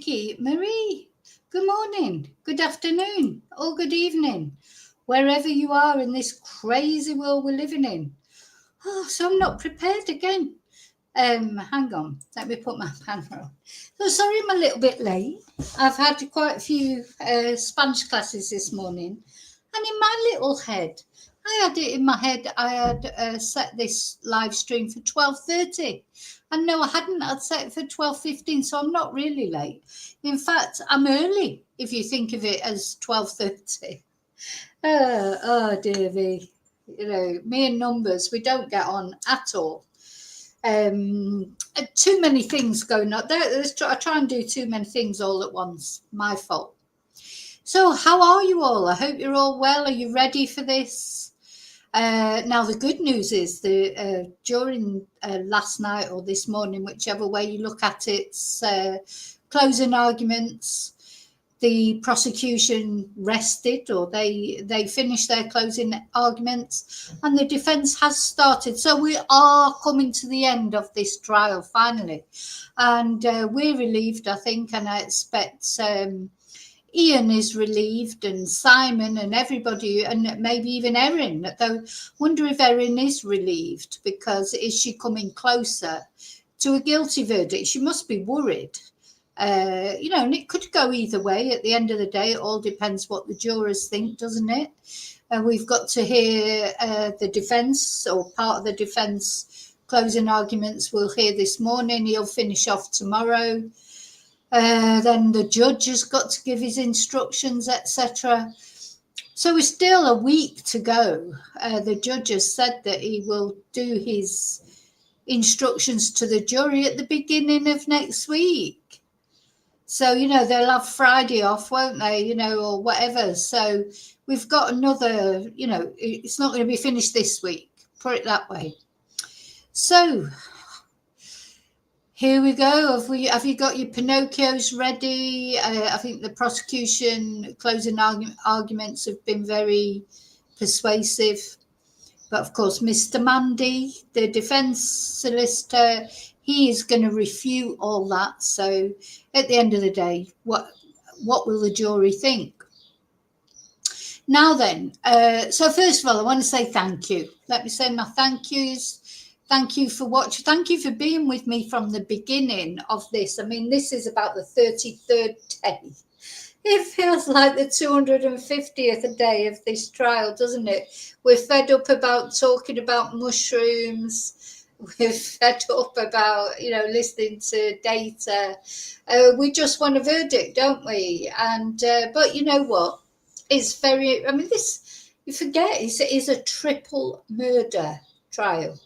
Vicky, Marie, good morning, good afternoon, or good evening, wherever you are in this crazy world we're living in. Oh, so I'm not prepared again. Hang on, let me put my camera on. So sorry I'm a little bit late. I've had quite a few Spanish classes this morning, and in my little head, I had it in my head. I had set this live stream for 12:30, and no, I hadn't. I'd set it for 12:15, so I'm not really late. In fact, I'm early if you think of it as 12:30. Oh dear me, me and numbers, we don't get on at all. Too many things going on. I try and do too many things all at once. My fault. So how are you all? I hope you're all well. Are you ready for this? Now, the good news is that during last night or this morning, whichever way you look at it, closing arguments, the prosecution rested, or they finished their closing arguments, and the defence has started. So we are coming to the end of this trial finally, and we're relieved, I think, and I expect Ian is relieved, and Simon, and everybody, and maybe even Erin. Though, wonder if Erin is relieved, because is she coming closer to a guilty verdict? She must be worried. And it could go either way. At the end of the day, it all depends what the jurors think, doesn't it? We've got to hear the defence, or part of the defence closing arguments we'll hear this morning. He'll finish off tomorrow. Then the judge has got to give his instructions, etc. So we're still a week to go. The judge has said that he will do his instructions to the jury at the beginning of next week. So, they'll have Friday off, won't they, or whatever. So we've got another, it's not going to be finished this week, put it that way. So here we go. Have you got your Pinocchios ready? I think the prosecution closing arguments have been very persuasive. But of course, Mr. Mandy, the defence solicitor, he is going to refute all that. So at the end of the day, what will the jury think? Now then, so first of all, I want to say thank you. Let me say my thank yous. Thank you for watching. Thank you for being with me from the beginning of this. I mean, this is about the 33rd day. It feels like the 250th day of this trial, doesn't it? We're fed up about talking about mushrooms. We're fed up about, listening to data. We just want a verdict, don't we? And but you know what? It's very. I mean, this, you forget, it is a triple murder trial,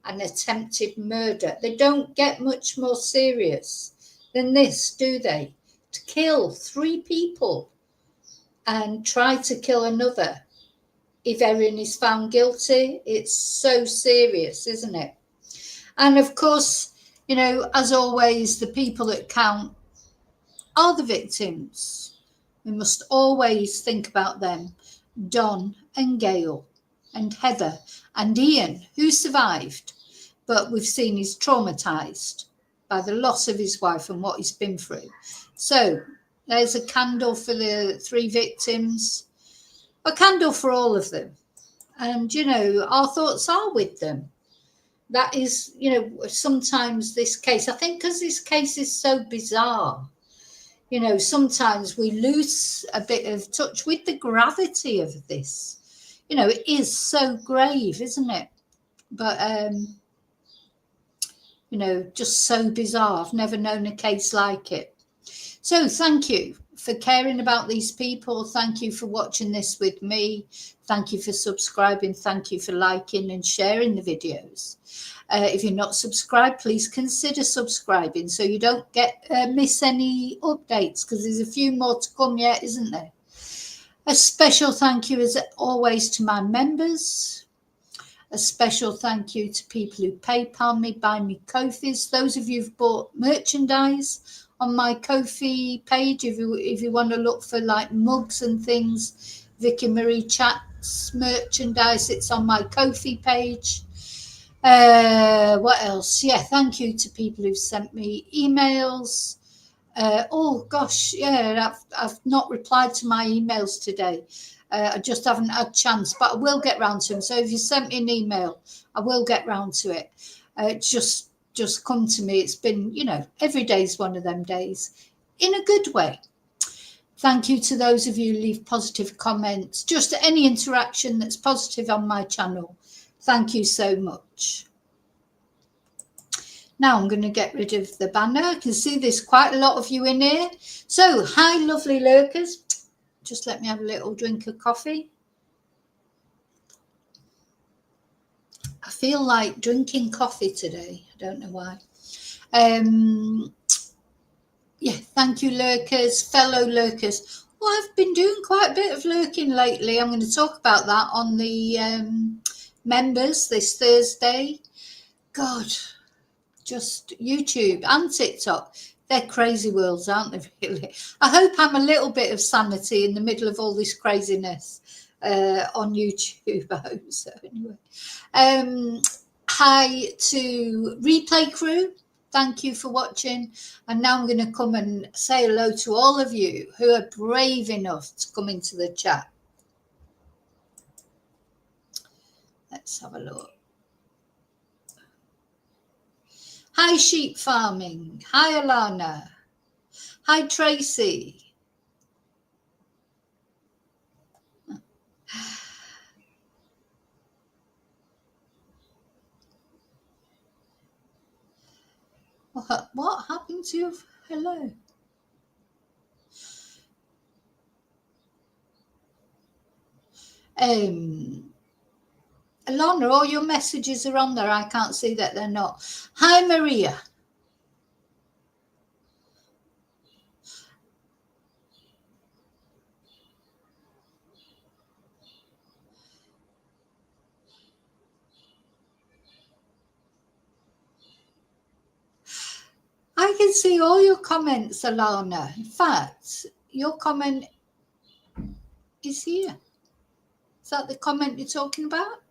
an attempted murder. They don't get much more serious than this, do they? To kill 3 people and try to kill another. If Erin is found guilty, it's so serious, isn't it? And of course, as always, the people that count are the victims. We must always think about them. Don and Gail and Heather and Ian, who survived, but we've seen he's traumatized by the loss of his wife and what he's been through. So there's a candle for the 3 victims, a candle for all of them. And, our thoughts are with them. That is, sometimes this case, I think because this case is so bizarre, sometimes we lose a bit of touch with the gravity of this. It is so grave, isn't it? But, just so bizarre. I've never known a case like it. So thank you for caring about these people. Thank you for watching this with me. Thank you for subscribing. Thank you for liking and sharing the videos. If you're not subscribed, please consider subscribing so you don't miss any updates, because there's a few more to come yet, isn't there? A special thank you, as always, to my members. A special thank you to people who PayPal me, buy me Ko-fis. Those of you who've bought merchandise on my Ko-fi page, if you want to look for like mugs and things, Vicky Marie Chats merchandise, it's on my Ko-fi page. What else? Yeah, thank you to people who've sent me emails. Oh gosh, yeah, I've not replied to my emails today. I just haven't had a chance, but I will get round to them. So if you sent me an email, I will get round to it. It's just come to me. It's been, every day's one of them days, in a good way. Thank you to those of you who leave positive comments. Just any interaction that's positive on my channel. Thank you so much. Now I'm going to get rid of the banner. I can see there's quite a lot of you in here. So, hi, lovely lurkers. Just let me have a little drink of coffee. I feel like drinking coffee today. I don't know why. Yeah, thank you, lurkers, fellow lurkers. Well, I've been doing quite a bit of lurking lately. I'm going to talk about that on the members this Thursday. God, just YouTube and TikTok. They're crazy worlds, aren't they, really? I hope I'm a little bit of sanity in the middle of all this craziness on YouTube, I hope so, anyway. Hi to Replay Crew. Thank you for watching. And now I'm going to come and say hello to all of you who are brave enough to come into the chat. Let's have a look. Hi, Sheep Farming. Hi, Alana. Hi, Tracy. What happened to you? Hello. Alana, all your messages are on there. I can't see that they're not. Hi, Maria. I can see all your comments, Alana. In fact, your comment is here. Is that the comment you're talking about?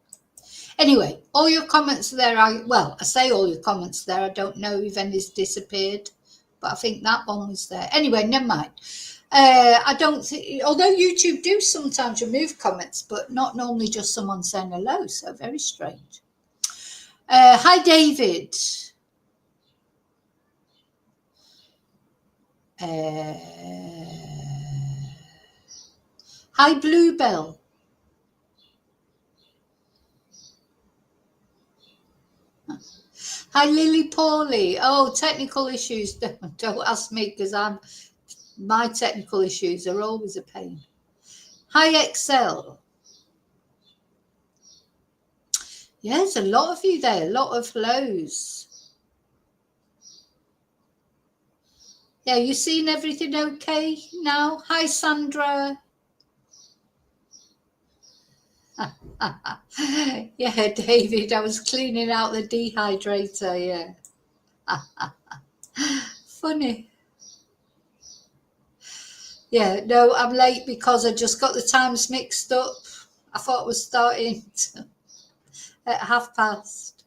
Anyway, all your comments are there. I say all your comments there. I don't know if any's disappeared, but I think that one was there. Anyway, never mind. I don't think, although YouTube do sometimes remove comments, but not normally just someone saying hello. So very strange. Hi, David. Hi, Bluebell. Hi, Lily Pauly. Oh, technical issues. Don't ask me because my technical issues are always a pain. Hi, Excel. Yeah, there's a lot of you there, a lot of hellos. Yeah, you seen everything okay now? Hi, Sandra. Yeah, David, I was cleaning out the dehydrator, yeah. Funny. Yeah, no, I'm late because I just got the times mixed up. I thought it was starting at past.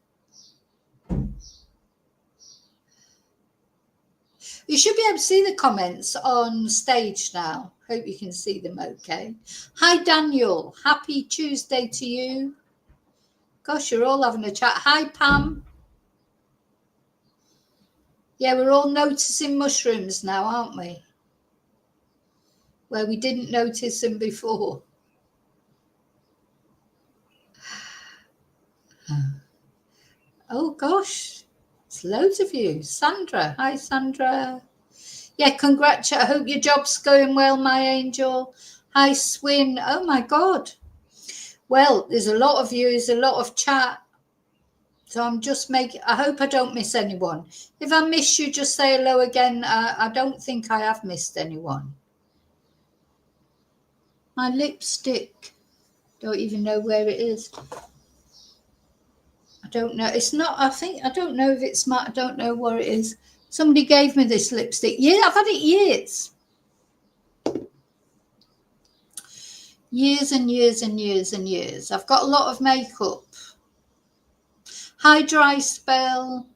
You should be able to see the comments on stage now. Hope you can see them okay. Hi, Daniel. Happy Tuesday to you. Gosh, you're all having a chat. Hi, Pam. Yeah, we're all noticing mushrooms now, aren't we? Where we didn't notice them before. Oh, gosh. It's loads of you. Sandra. Hi, Sandra. Yeah, congrats. I hope your job's going well, my angel. Hi, Swin. Oh, my God. Well, there's a lot of you. There's a lot of chat. So I'm just making, I hope I don't miss anyone. If I miss you, just say hello again. I don't think I have missed anyone. My lipstick. Don't even know where it is. I don't know. It's not, I don't know if it's I don't know where it is. Somebody gave me this lipstick. Yeah, I've had it years. Years and years and years and years. I've got a lot of makeup. Hi, Dry Spell.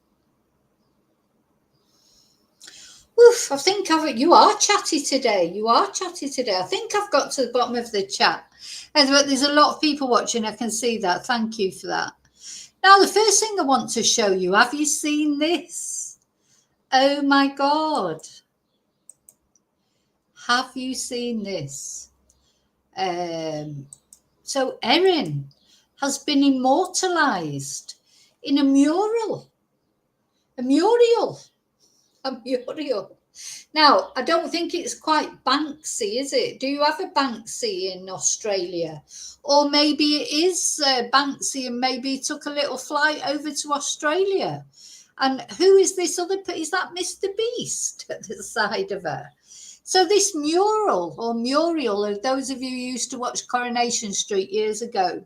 Oof, I think you are chatty today. You are chatty today. I think I've got to the bottom of the chat. There's a lot of people watching. I can see that. Thank you for that. Now, the first thing I want to show you, have you seen this? Oh my God. Have you seen this? So Erin has been immortalised in a mural. A mural. Now, I don't think it's quite Banksy, is it? Do you have a Banksy in Australia? Or maybe it is Banksy and maybe he took a little flight over to Australia. And who is this other? Is that Mr Beast at the side of her? So this mural or murial, those of you who used to watch Coronation Street years ago,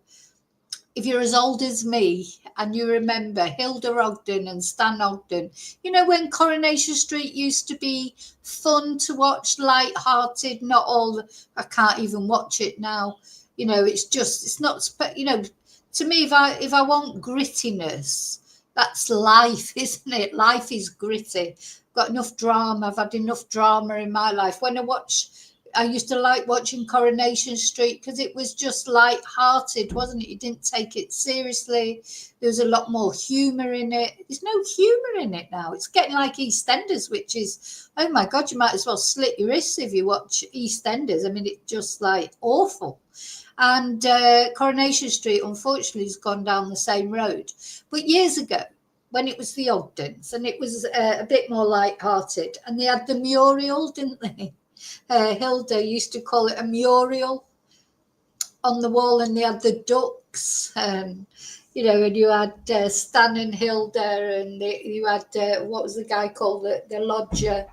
if you're as old as me and you remember Hilda Ogden and Stan Ogden, you know, when Coronation Street used to be fun to watch, light-hearted, not all, I can't even watch it now. You know, it's not, you know, to me, if I want grittiness, that's life, isn't it? Life is gritty. Got enough drama. I've had enough drama in my life. When I used to like watching Coronation Street because it was just light-hearted, wasn't it? You didn't take it seriously. There was a lot more humour in it. There's no humour in it now. It's getting like EastEnders, which is, oh my God, you might as well slit your wrists if you watch EastEnders. I mean, it's just like awful. And Coronation Street, unfortunately, has gone down the same road. But years ago, when it was the Ogdens, and it was a bit more light-hearted, and they had the mural, didn't they? Hilda used to call it a mural on the wall, and they had the ducks, you know, and you had Stan and Hilda, and you had, what was the guy called, the lodger,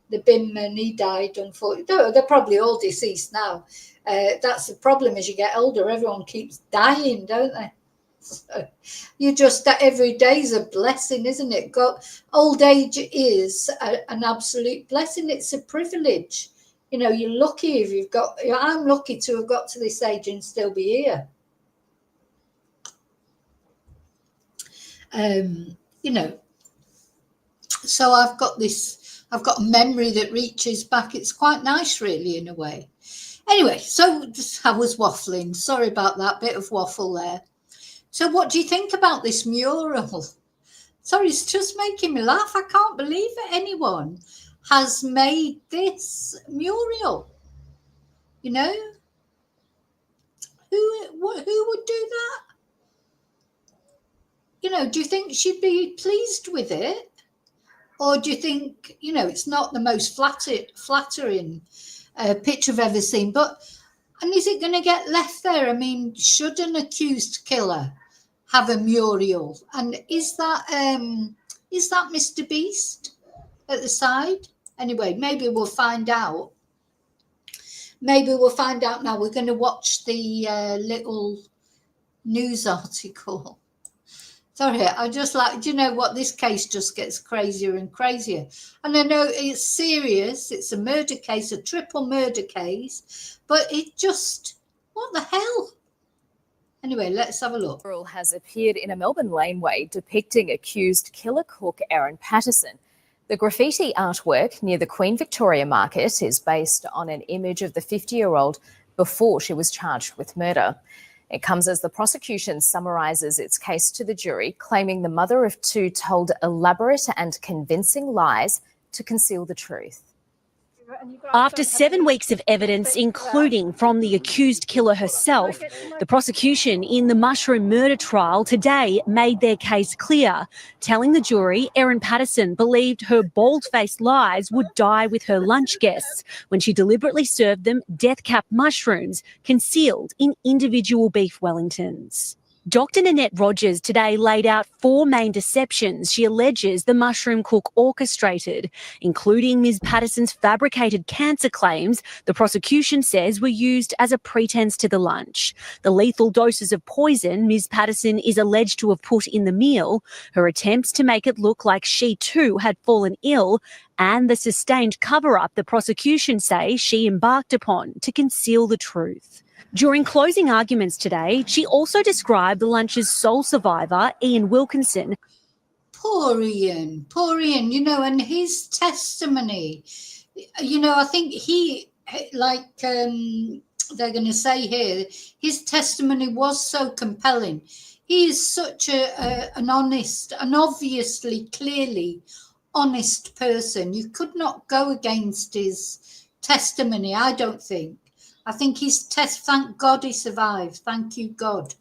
the binman, he died, unfortunately. They're probably all deceased now. That's the problem as you get older, everyone keeps dying, don't they? So you just, every day is a blessing, isn't it? Old age is an absolute blessing. It's a privilege. You know, you're lucky if you've got, I'm lucky to have got to this age and still be here. You know, so I've got a memory that reaches back. It's quite nice, really, in a way. Anyway, so I was waffling. Sorry about that bit of waffle there. So what do you think about this mural? Sorry, it's just making me laugh. I can't believe that anyone has made this mural. You know, who would do that? You know, do you think she'd be pleased with it? Or do you think, you know, it's not the most flattering picture I've ever seen? And is it going to get left there? I mean, should an accused killer have a mural? And is that Mr Beast at the side? Anyway, maybe we'll find out. Maybe we'll find out now. We're going to watch the little news article. Sorry, I just like, do you know what? This case just gets crazier and crazier. And I know it's serious. It's a murder case, a triple murder case. But it just, what the hell? Anyway, let's have a look. A mural has appeared in a Melbourne laneway depicting accused killer cook Erin Patterson. The graffiti artwork near the Queen Victoria Market is based on an image of the 50-year-old before she was charged with murder. It comes as the prosecution summarises its case to the jury, claiming the mother of two told elaborate and convincing lies to conceal the truth. After 7 weeks of evidence, including from the accused killer herself, the prosecution in the mushroom murder trial today made their case clear, telling the jury Erin Patterson believed her bald-faced lies would die with her lunch guests when she deliberately served them death-cap mushrooms concealed in individual beef Wellingtons. Dr Nanette Rogers today laid out 4 main deceptions she alleges the mushroom cook orchestrated, including Ms Patterson's fabricated cancer claims the prosecution says were used as a pretense to the lunch, the lethal doses of poison Ms Patterson is alleged to have put in the meal, her attempts to make it look like she too had fallen ill, and the sustained cover-up the prosecution say she embarked upon to conceal the truth. During closing arguments today, she also described the lunch's sole survivor, Ian Wilkinson. Poor Ian, you know, and his testimony, you know, I think he, like they're going to say here, his testimony was so compelling. He is such an honest and obviously, clearly honest person. You could not go against his testimony, I don't think. I think thank God he survived. Thank you, God.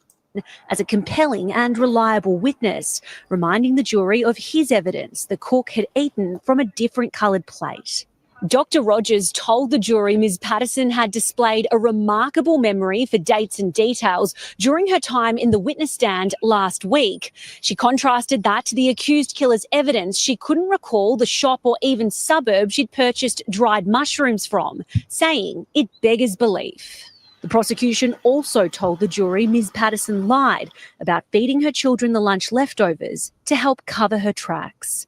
As a compelling and reliable witness, reminding the jury of his evidence the cook had eaten from a different coloured plate. Dr. Rogers told the jury Ms. Patterson had displayed a remarkable memory for dates and details during her time in the witness stand last week. She contrasted that to the accused killer's evidence she couldn't recall the shop or even suburb she'd purchased dried mushrooms from, saying it beggars belief. The prosecution also told the jury Ms. Patterson lied about feeding her children the lunch leftovers to help cover her tracks.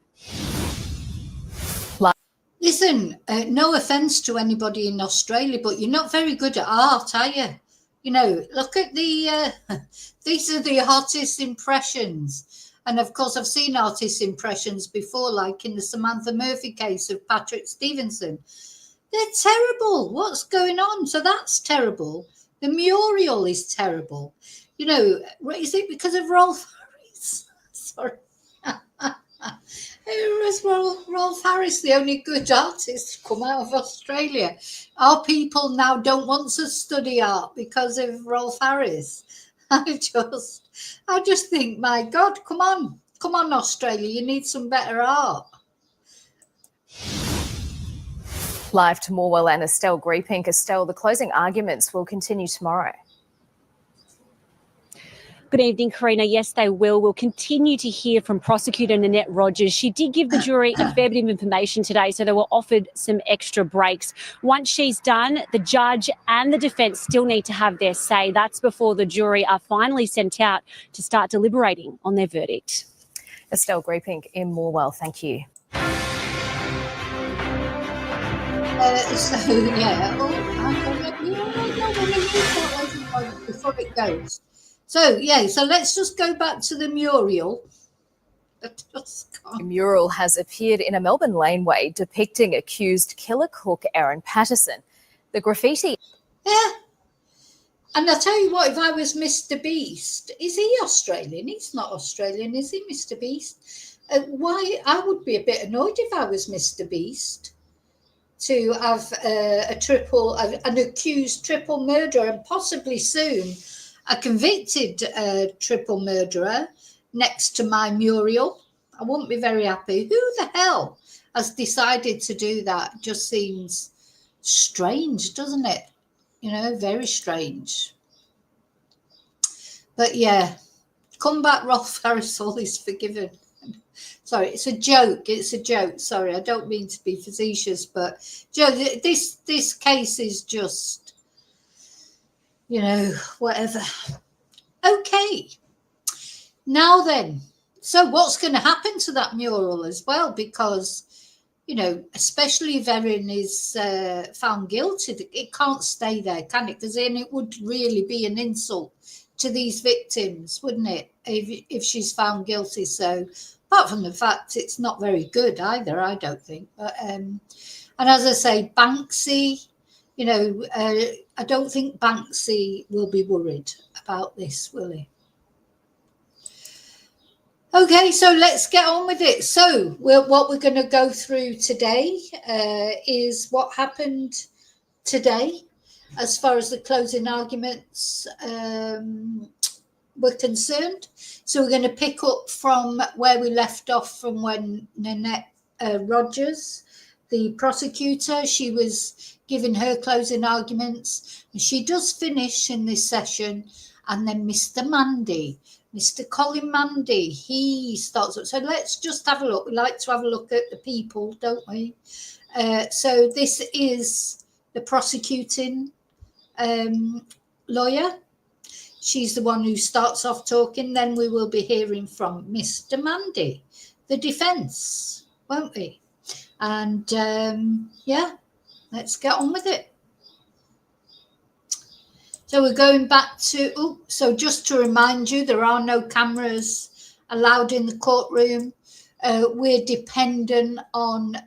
Listen, no offence to anybody in Australia, but you're not very good at art, are you? You know, look at the, these are the artist impressions. And of course, I've seen artist impressions before, like in the Samantha Murphy case of Patrick Stevenson. They're terrible. What's going on? So that's terrible. The Muriel is terrible. You know, is it because of Rolf Harris? Sorry. Was Rolf Harris the only good artist to come out of Australia? Our people now don't want to study art because of Rolf Harris. I just think, my God, come on, Australia, you need some better art. Live to Morwell and Estelle Greepink. Estelle, the closing arguments will continue tomorrow. Good evening, Karina. Yes, they will. We'll continue to hear from prosecutor Nanette Rogers. She did give the jury a fair bit of information today, so they were offered some extra breaks. Once she's done, the judge and the defence still need to have their say. That's before the jury are finally sent out to start deliberating on their verdict. Estelle Greepink in Morwell, thank you. Before it goes. So let's just go back to the mural. A mural has appeared in a Melbourne laneway depicting accused killer cook Erin Patterson. The graffiti... Yeah. And I'll tell you what, if I was Mr Beast, is he Australian? He's not Australian, is he, Mr Beast? Why? I would be a bit annoyed if I was Mr Beast to have an accused triple murderer and possibly soon a convicted triple murderer next to my mural. I wouldn't be very happy. Who the hell has decided to do that? Just seems strange, doesn't it? You know, very strange. But yeah, come back, Rolf Harris, all is forgiven. Sorry, it's a joke. Sorry, I don't mean to be facetious, but Joe, this case is just, you know, whatever. Okay. Now then, so what's going to happen to that mural as well? Because, you know, especially if Erin is found guilty, it can't stay there, can it? Because then it would really be an insult to these victims, wouldn't it, if she's found guilty? So apart from the fact it's not very good either, I don't think. But and as I say, Banksy, you know, I don't think Banksy will be worried about this, will he? Okay, so let's get on with it. So what we're going to go through today is what happened today as far as the closing arguments were concerned. So we're going to pick up from where we left off from when Nanette Rogers, the prosecutor, she was giving her closing arguments, and she does finish in this session. And then Mr. Mandy, Mr. Colin Mandy, he starts up. So let's just have a look. We like to have a look at the people, don't we? So this is the prosecuting lawyer. She's the one who starts off talking. Then we will be hearing from Mr. Mandy, the defence, won't we? And yeah, let's get on with it. So we're going back to, so just to remind you, there are no cameras allowed in the courtroom. we're dependent on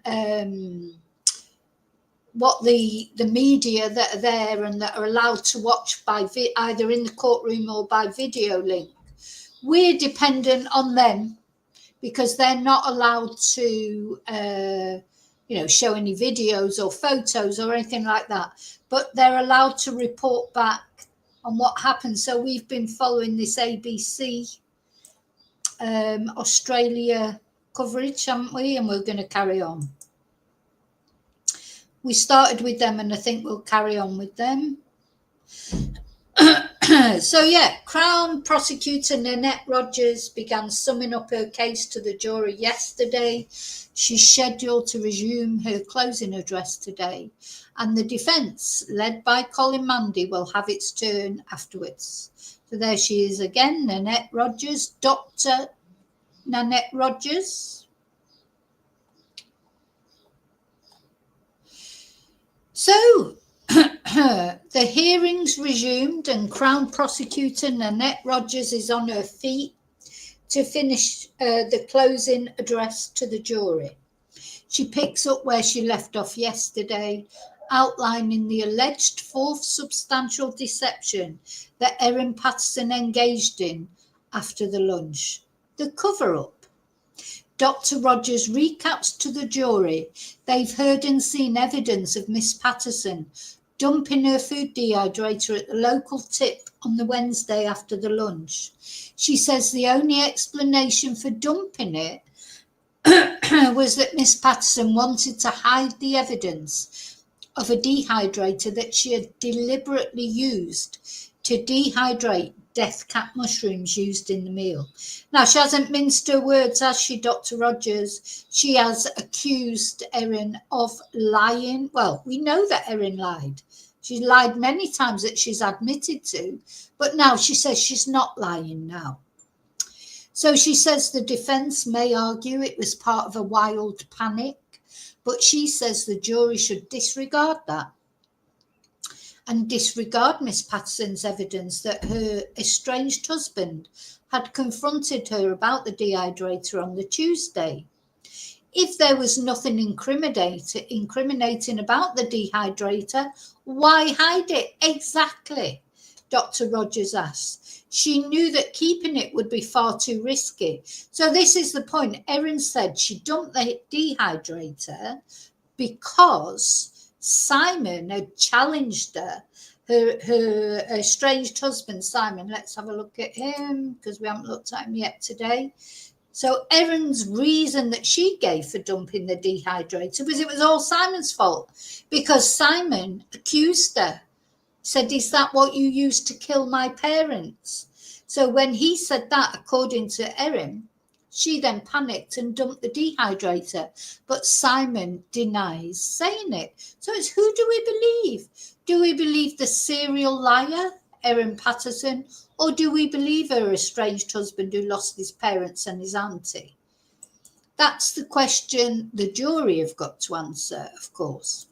what the media that are there and that are allowed to watch by either in the courtroom or by video link. We're dependent on them because they're not allowed to, show any videos or photos or anything like that. But they're allowed to report back on what happened. So we've been following this ABC Australia coverage, haven't we? And we're going to carry on. We started with them and I think we'll carry on with them. So yeah, Crown prosecutor Nanette Rogers began summing up her case to the jury yesterday. She's scheduled to resume her closing address today, and the defence, led by Colin Mandy, will have its turn afterwards. So there she is again, Nanette Rogers, Dr. Nanette Rogers. So the hearings resumed and Crown Prosecutor Nanette Rogers is on her feet to finish the closing address to the jury. She picks up where she left off yesterday, outlining the alleged fourth substantial deception that Erin Patterson engaged in after the lunch, the cover-up. Dr. Rogers recaps to the jury they've heard and seen evidence of Miss Patterson dumping her food dehydrator at the local tip on the Wednesday after the lunch. She says the only explanation for dumping it was that Miss Patterson wanted to hide the evidence of a dehydrator that she had deliberately used to dehydrate death cap mushrooms used in the meal. Now, she hasn't minced her words, has she, Dr. Rogers? She has accused Erin of lying. Well, we know that Erin lied. She's lied many times that she's admitted to, but now she says she's not lying now. So she says the defence may argue it was part of a wild panic, but she says the jury should disregard that and disregard Miss Patterson's evidence that her estranged husband had confronted her about the dehydrator on the Tuesday. If there was nothing incriminating about the dehydrator, why hide it? Exactly, Dr. Rogers asked. She knew that keeping it would be far too risky. So this is the point. Erin said she dumped the dehydrator because Simon had challenged her. Her estranged husband, Simon. Let's have a look at him because we haven't looked at him yet today. So Erin's reason that she gave for dumping the dehydrator was it was all Simon's fault because Simon accused her, said, "Is that what you used to kill my parents?" So when he said that, according to Erin, she then panicked and dumped the dehydrator, but Simon denies saying it. So it's who do we believe? Do we believe the serial liar, Erin Patterson, or do we believe her estranged husband who lost his parents and his auntie? That's the question the jury have got to answer, of course.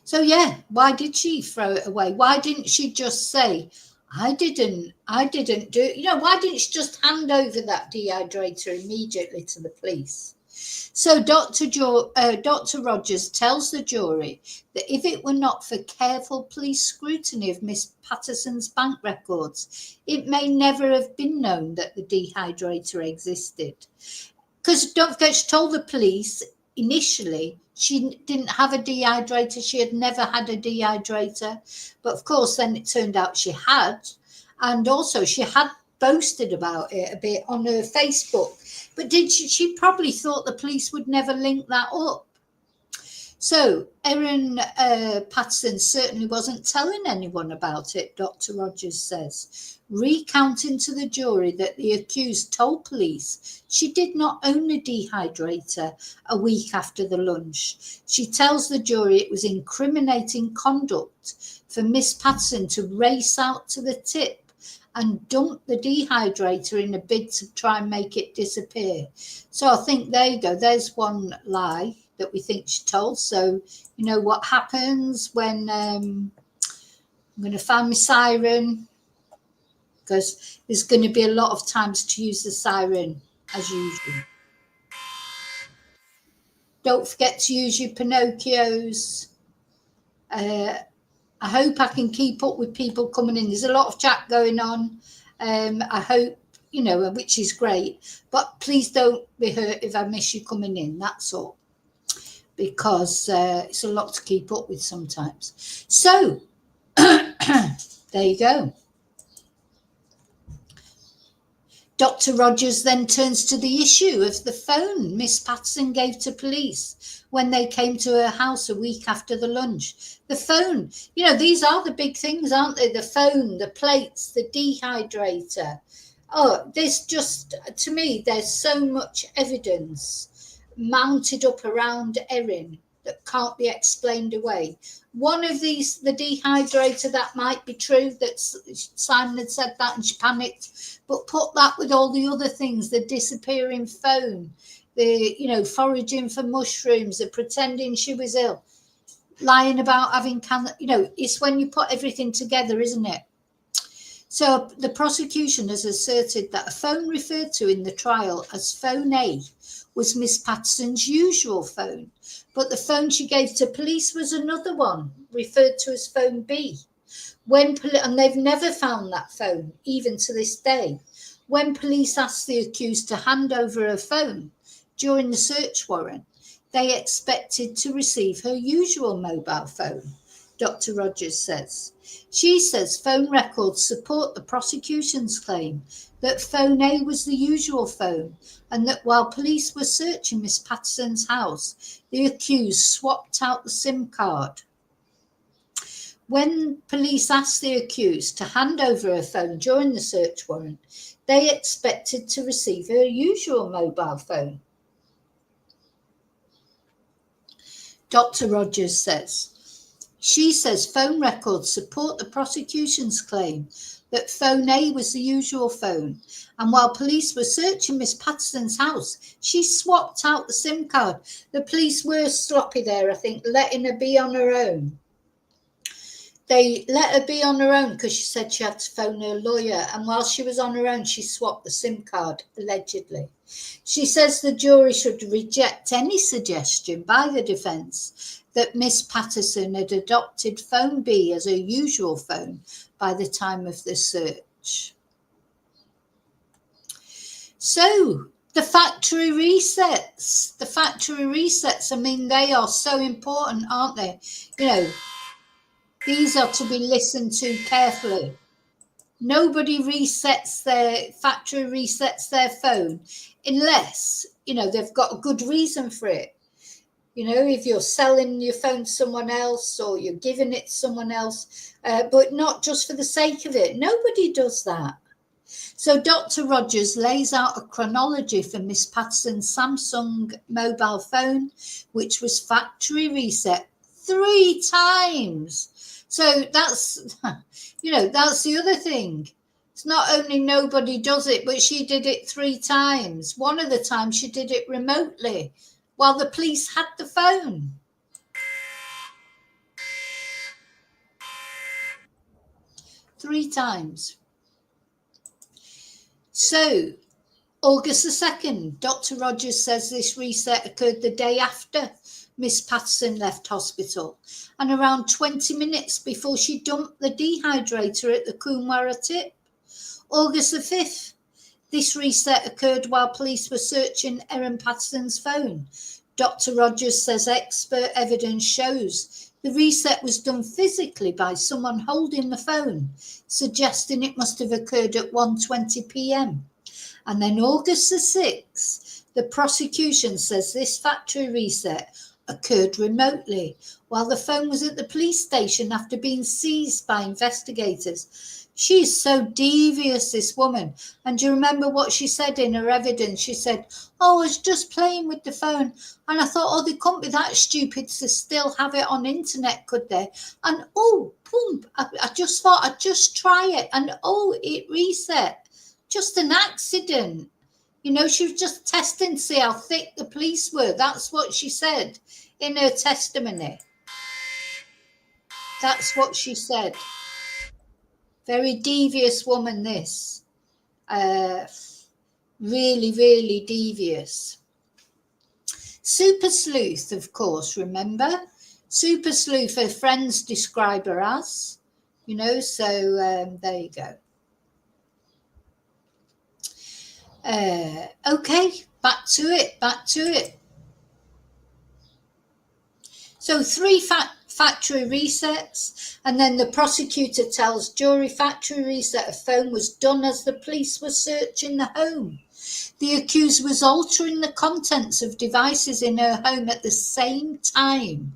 So yeah, why did she throw it away? Why didn't she just say, I didn't do, why didn't she just hand over that dehydrator immediately to the police? So Dr. Rogers tells the jury that if it were not for careful police scrutiny of Miss Patterson's bank records, it may never have been known that the dehydrator existed. Because don't forget, she told the police initially she didn't have a dehydrator. She had never had a dehydrator. But of course, then it turned out she had. And also she had boasted about it a bit on her Facebook. But she probably thought the police would never link that up. So Erin Patterson certainly wasn't telling anyone about it, Dr. Rogers says, recounting to the jury that the accused told police she did not own a dehydrator a week after the lunch. She tells the jury it was incriminating conduct for Miss Patterson to race out to the tip and dump the dehydrator in a bid to try and make it disappear. So I think there you go. There's one lie that we think she told. So, you know what happens when I'm going to find my siren because there's going to be a lot of times to use the siren. as usual. Don't forget to use your Pinocchios. I hope I can keep up with people coming in. There's a lot of chat going on. I hope, which is great. But please don't be hurt if I miss you coming in. That's all. Because it's a lot to keep up with sometimes. So, there you go. Dr. Rogers then turns to the issue of the phone Miss Patterson gave to police when they came to her house a week after the lunch. The phone, these are the big things, aren't they? The phone, the plates, the dehydrator. Oh, to me, there's so much evidence mounted up around Erin that can't be explained away. One of these, the dehydrator, that might be true, that Simon had said that and she panicked, but put that with all the other things, the disappearing phone, the, foraging for mushrooms, the pretending she was ill, lying about having it's when you put everything together, isn't it? So the prosecution has asserted that a phone referred to in the trial as phone A was Miss Patterson's usual phone, but the phone she gave to police was another one, referred to as phone B. And they've never found that phone, even to this day. When police asked the accused to hand over her phone during the search warrant, they expected to receive her usual mobile phone, Dr. Rogers says. She says phone records support the prosecution's claim that phone A was the usual phone, and that while police were searching Miss Patterson's house, the accused swapped out the SIM card. When police asked the accused to hand over her phone during the search warrant, they expected to receive her usual mobile phone. Dr. Rogers says. She says phone records support the prosecution's claim that phone A was the usual phone, and while police were searching Miss Patterson's house, she swapped out the SIM card. The police were sloppy there, I think, letting her be on her own. They let her be on her own because she said she had to phone her lawyer, and while she was on her own, she swapped the SIM card, allegedly. She says the jury should reject any suggestion by the defence that Miss Patterson had adopted phone B as her usual phone by the time of the search. So, the factory resets, I mean, they are so important, aren't they? These are to be listened to carefully. Nobody factory resets their phone unless, they've got a good reason for it. If you're selling your phone to someone else or you're giving it to someone else, but not just for the sake of it. Nobody does that. So Dr. Rogers lays out a chronology for Miss Patterson's Samsung mobile phone, which was factory reset 3 times. So that's, that's the other thing. It's not only nobody does it, but she did it 3 times. One of the times she did it remotely while the police had the phone. Three times. So, August the 2nd, Dr. Rogers says this reset occurred the day after Miss Patterson left hospital and around 20 minutes before she dumped the dehydrator at the Coomwarra tip. August the 5th, this reset occurred while police were searching Erin Patterson's phone. Dr. Rogers says expert evidence shows the reset was done physically by someone holding the phone, suggesting it must have occurred at 1:20 p.m. And then August the 6th, the prosecution says this factory reset occurred remotely while the phone was at the police station after being seized by investigators. She's so devious, this woman. And do you remember what she said in her evidence? She said, I was just playing with the phone and I thought, they couldn't be that stupid to still have it on internet, could they? And boom, I just thought I'd just try it and it reset. Just an accident. She was just testing to see how thick the police were. That's what she said in her testimony. That's what she said. Very devious woman, this. Really, really devious. Super sleuth, of course, remember? Super sleuth, her friends describe her as, you know, so there you go. Okay, back to it. So 3 factory resets, and then the prosecutor tells jury factory reset a phone was done as the police were searching the home. The accused was altering the contents of devices in her home at the same time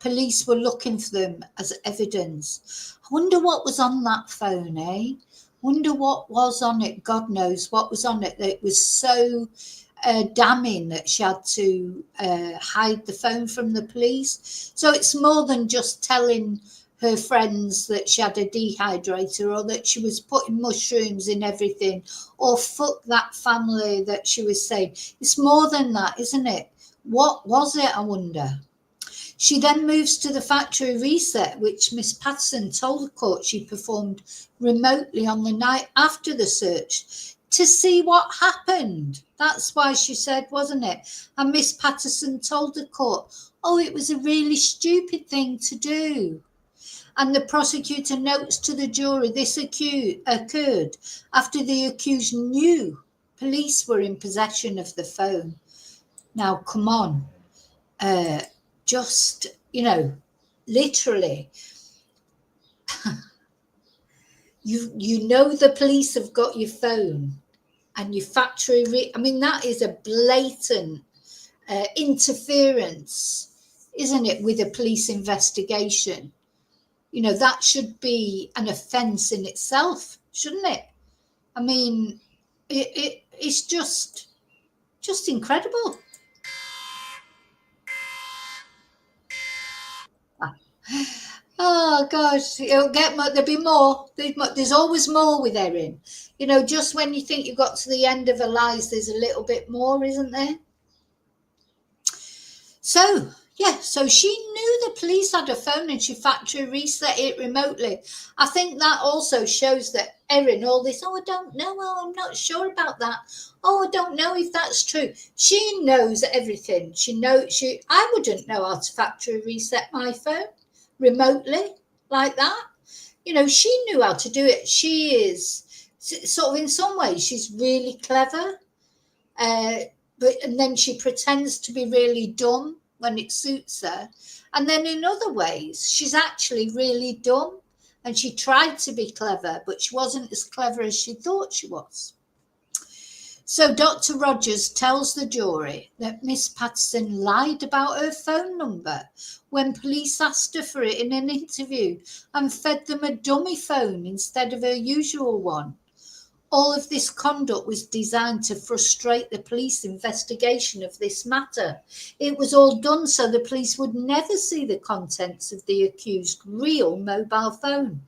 police were looking for them as evidence. I wonder what was on that phone, eh? Wonder what was on it. God knows what was on it. It was so damning that she had to hide the phone from the police. So it's more than just telling her friends that she had a dehydrator, or that she was putting mushrooms in everything, or fuck that family that she was saying. It's more than that, isn't it? What was it, I wonder? She then moves to the factory reset, which Miss Patterson told the court she performed remotely on the night after the search to see what happened. That's why she said, wasn't it? And Miss Patterson told the court, oh, it was a really stupid thing to do. And the prosecutor notes to the jury this occurred after the accused knew police were in possession of the phone. Now, come on. Just, you know, literally, you know the police have got your phone and your factory. I mean, that is a blatant interference, isn't it, with a police investigation? You know, that should be an offence in itself, shouldn't it? I mean, it's just incredible. Oh gosh, it'll get more. There'll be more. There's always more with Erin. You know, just when you think you've got to the end of her lies, there's a little bit more, isn't there? So, yeah, so she knew the police had a phone and she factory reset it remotely. I think that also shows that Erin, all this, oh, I don't know, oh, I'm not sure about that. Oh, I don't know if that's true. She knows everything. I wouldn't know how to factory reset my phone remotely like that. You know, she knew how to do it. She is sort of, in some ways, she's really clever. And then she pretends to be really dumb when it suits her. And then in other ways, she's actually really dumb. And she tried to be clever, but she wasn't as clever as she thought she was. So Dr. Rogers tells the jury that Miss Patterson lied about her phone number when police asked her for it in an interview and fed them a dummy phone instead of her usual one. All of this conduct was designed to frustrate the police investigation of this matter. It was all done so the police would never see the contents of the accused's real mobile phone.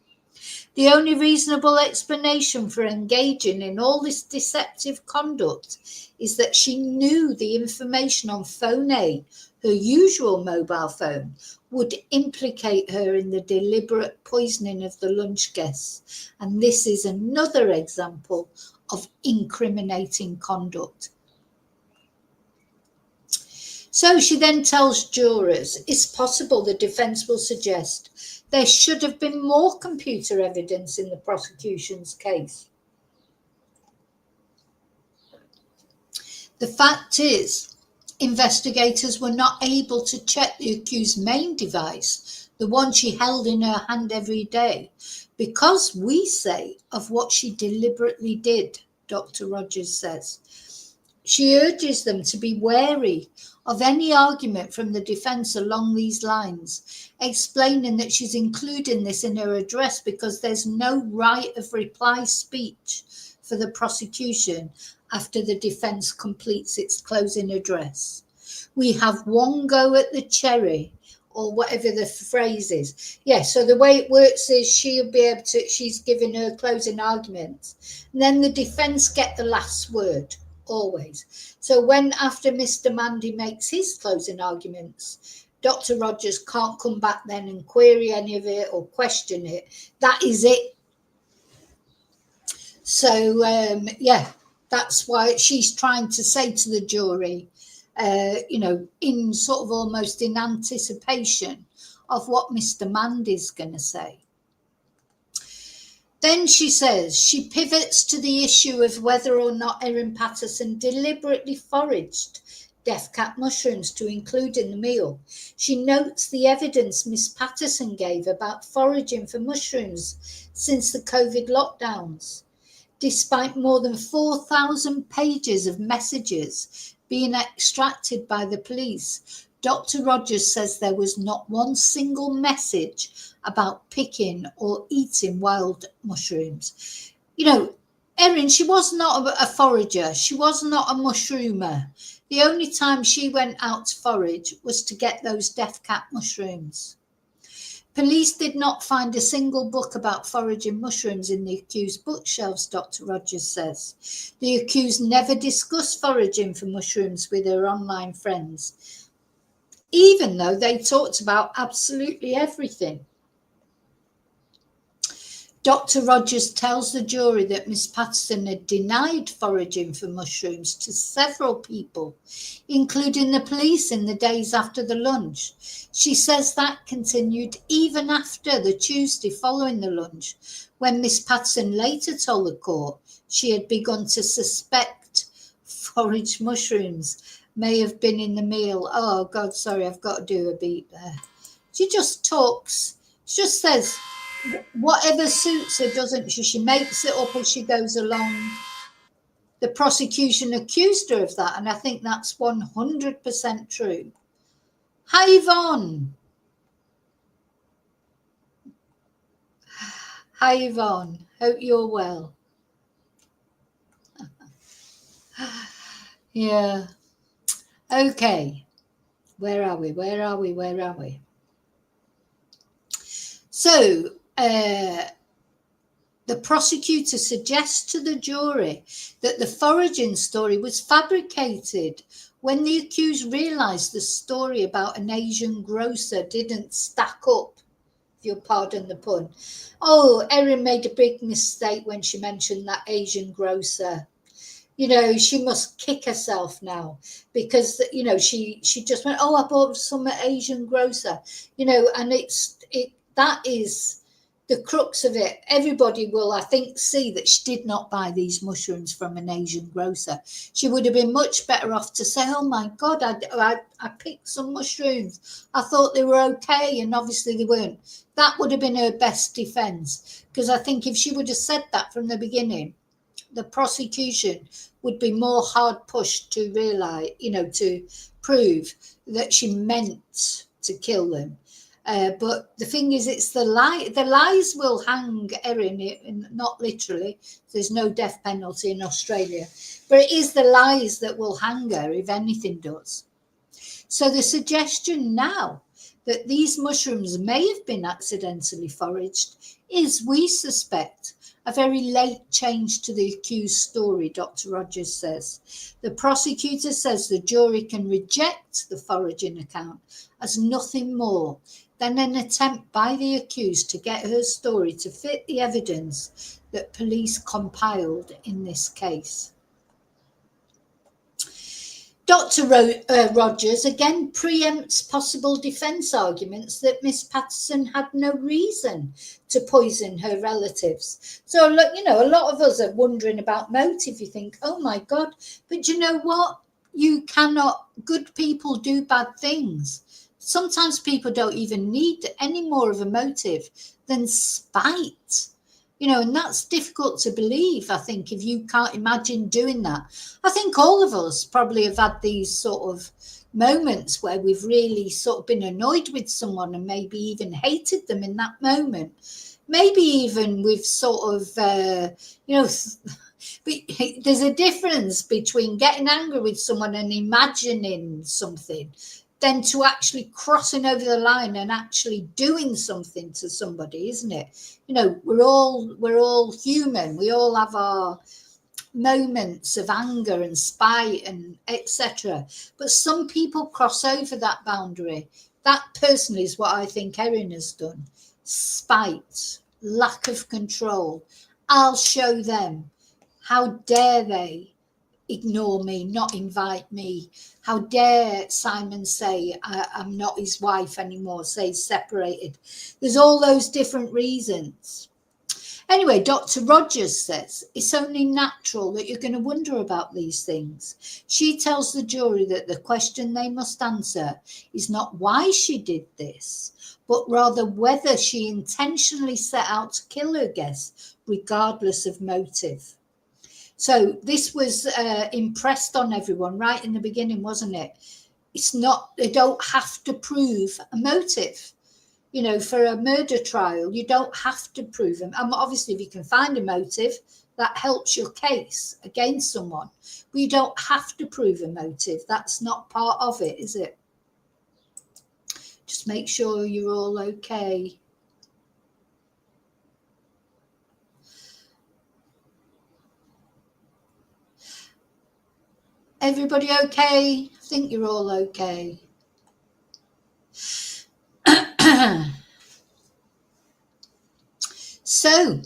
The only reasonable explanation for engaging in all this deceptive conduct is that she knew the information on phone A, her usual mobile phone, would implicate her in the deliberate poisoning of the lunch guests. And this is another example of incriminating conduct. So she then tells jurors, it's possible the defence will suggest there should have been more computer evidence in the prosecution's case. The fact is, investigators were not able to check the accused's main device, the one she held in her hand every day, because we say of what she deliberately did, Dr. Rogers says. She urges them to be wary of any argument from the defence along these lines, explaining that she's including this in her address because there's no right of reply speech for the prosecution after the defence completes its closing address. We have one go at the cherry, or whatever the phrase is. Yeah, so the way it works is she's giving her closing arguments, and then the defence get the last word, always. So when, after Mr Mandy makes his closing arguments, Dr Rogers can't come back then and query any of it or question it. That is it. So, yeah, That's why she's trying to say to the jury, in sort of almost in anticipation of what Mr. Mandy's going to say. Then she says she pivots to the issue of whether or not Erin Patterson deliberately foraged death cap mushrooms to include in the meal. She notes the evidence Miss Patterson gave about foraging for mushrooms since the COVID lockdowns. Despite more than 4,000 pages of messages being extracted by the police, Dr. Rogers says there was not one single message about picking or eating wild mushrooms. Erin, she was not a forager. She was not a mushroomer. The only time she went out to forage was to get those death cap mushrooms. Police did not find a single book about foraging mushrooms in the accused bookshelves, Dr. Rogers says. The accused never discussed foraging for mushrooms with her online friends, even though they talked about absolutely everything. Dr. Rogers tells the jury that Miss Patterson had denied foraging for mushrooms to several people, including the police in the days after the lunch. She says that continued even after the Tuesday following the lunch, when Miss Patterson later told the court she had begun to suspect foraged mushrooms may have been in the meal. Oh, God, sorry, I've got to do a beat there. She just talks, she just says whatever suits her, doesn't she? She makes it up as she goes along. The prosecution accused her of that, and I think that's 100% true. Hi, Yvonne. Hi, Yvonne. Hope you're well. Yeah. Okay. Where are we? So, the prosecutor suggests to the jury that the foraging story was fabricated when the accused realised the story about an Asian grocer didn't stack up, if you'll pardon the pun. Oh, Erin made a big mistake when she mentioned that Asian grocer. She must kick herself now because, she just went, oh, I bought some Asian grocer, and that is the crux of it. Everybody will, I think, see that she did not buy these mushrooms from an Asian grocer. She would have been much better off to say, oh my God, I picked some mushrooms. I thought they were okay, and obviously they weren't. That would have been her best defense, because I think if she would have said that from the beginning, the prosecution would be more hard pushed to realize, to prove that she meant to kill them. But the thing is, it's the lie. The lies will hang Erin, not literally. There's no death penalty in Australia, but it is the lies that will hang her if anything does. So the suggestion now that these mushrooms may have been accidentally foraged is, we suspect, a very late change to the accused story, Dr. Rogers says. The prosecutor says the jury can reject the foraging account as nothing more than an attempt by the accused to get her story to fit the evidence that police compiled in this case. Dr. Rogers again preempts possible defence arguments that Miss Patterson had no reason to poison her relatives. So, look, a lot of us are wondering about motive. You think, oh my God, but you know what? Good people do bad things. Sometimes people don't even need any more of a motive than spite. And that's difficult to believe, I think, if you can't imagine doing that. I think all of us probably have had these sort of moments where we've really sort of been annoyed with someone and maybe even hated them in that moment. Maybe even we've sort of, but there's a difference between getting angry with someone and imagining something than to actually crossing over the line and actually doing something to somebody, isn't it? We're all human. We all have our moments of anger and spite and etc. But some people cross over that boundary. That personally is what I think Erin has done. Spite, lack of control. I'll show them. How dare they? ignore me, not invite me? How dare Simon say I'm not his wife anymore, say he's separated? There's all those different reasons. Anyway, Dr. Rogers says it's only natural that you're going to wonder about these things. She tells the jury that the question they must answer is not why she did this, but rather whether she intentionally set out to kill her guests, regardless of motive. So this was impressed on everyone right in the beginning, wasn't it? It's not, they don't have to prove a motive. You know, for a murder trial, you don't have to prove them. And obviously, if you can find a motive, that helps your case against someone. But you don't have to prove a motive. That's not part of it, is it? Just make sure you're all okay. Everybody okay? I think you're all okay. So,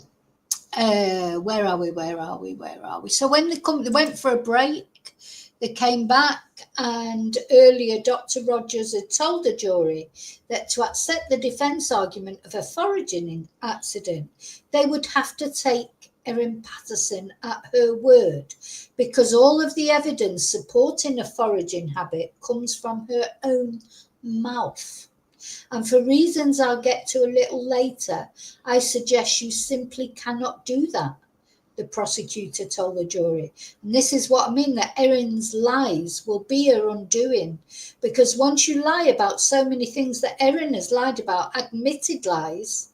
where are we? So when they went for a break, they came back, and earlier Dr. Rogers had told the jury that to accept the defence argument of a foraging accident, they would have to take Erin Patterson at her word, because all of the evidence supporting a foraging habit comes from her own mouth. And for reasons I'll get to a little later, I suggest you simply cannot do that, the prosecutor told the jury. And this is what I mean, that Erin's lies will be her undoing. Because once you lie about so many things that Erin has lied about, admitted lies,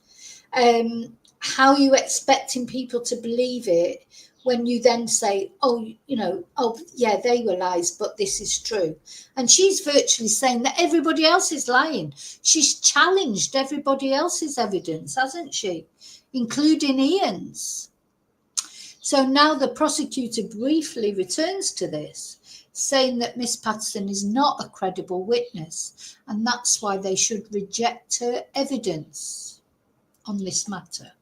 how are you expecting people to believe it when you then say, oh, you know, oh, yeah, they were lies, but this is true. And she's virtually saying that everybody else is lying. She's challenged everybody else's evidence, hasn't she? Including Ian's. So now the prosecutor briefly returns to this, saying that Miss Patterson is not a credible witness, and that's why they should reject her evidence on this matter.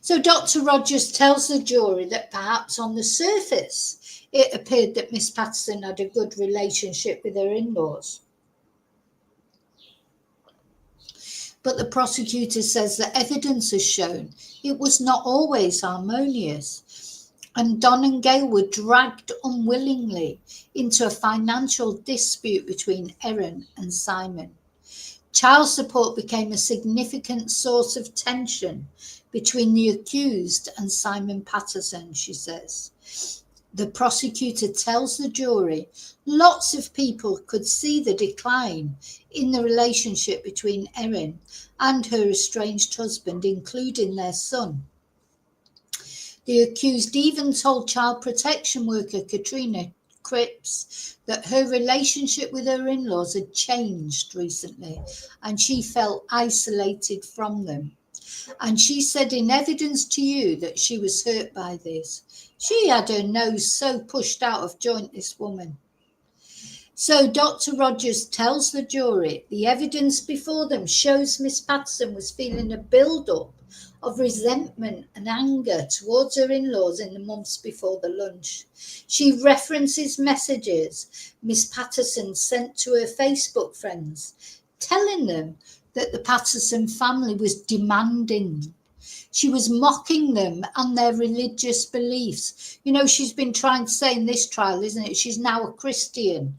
So Dr. Rogers tells the jury that perhaps on the surface, it appeared that Miss Patterson had a good relationship with her in-laws. But the prosecutor says that evidence has shown it was not always harmonious, and Don and Gail were dragged unwillingly into a financial dispute between Erin and Simon. Child support became a significant source of tension between the accused and Simon Patterson, she says. The prosecutor tells the jury lots of people could see the decline in the relationship between Erin and her estranged husband, including their son. The accused even told child protection worker Katrina Cripps that her relationship with her in-laws had changed recently and she felt isolated from them. And she said in evidence to you that she was hurt by this. She had her nose so pushed out of joint, this woman. So Dr. Rogers tells the jury the evidence before them shows Miss Patterson was feeling a build-up of resentment and anger towards her in-laws in the months before the lunch. She references messages Miss Patterson sent to her Facebook friends, telling them that the Patterson family was demanding. She was mocking them and their religious beliefs. You know, she's been trying to say in this trial, isn't it? She's now a Christian.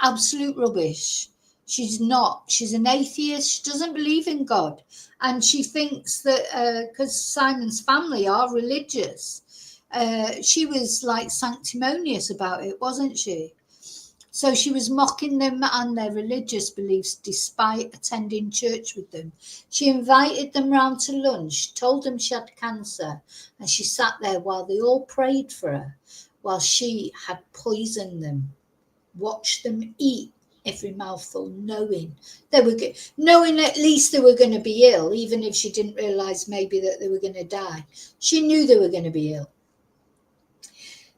Absolute rubbish. She's not. She's an atheist. She doesn't believe in God. And she thinks that because Simon's family are religious, she was like sanctimonious about it, wasn't she? So she was mocking them and their religious beliefs despite attending church with them. She invited them round to lunch, told them she had cancer, and she sat there while they all prayed for her, while she had poisoned them, watched them eat every mouthful, knowing they were knowing at least they were going to be ill, even if she didn't realise maybe that they were going to die. She knew they were going to be ill.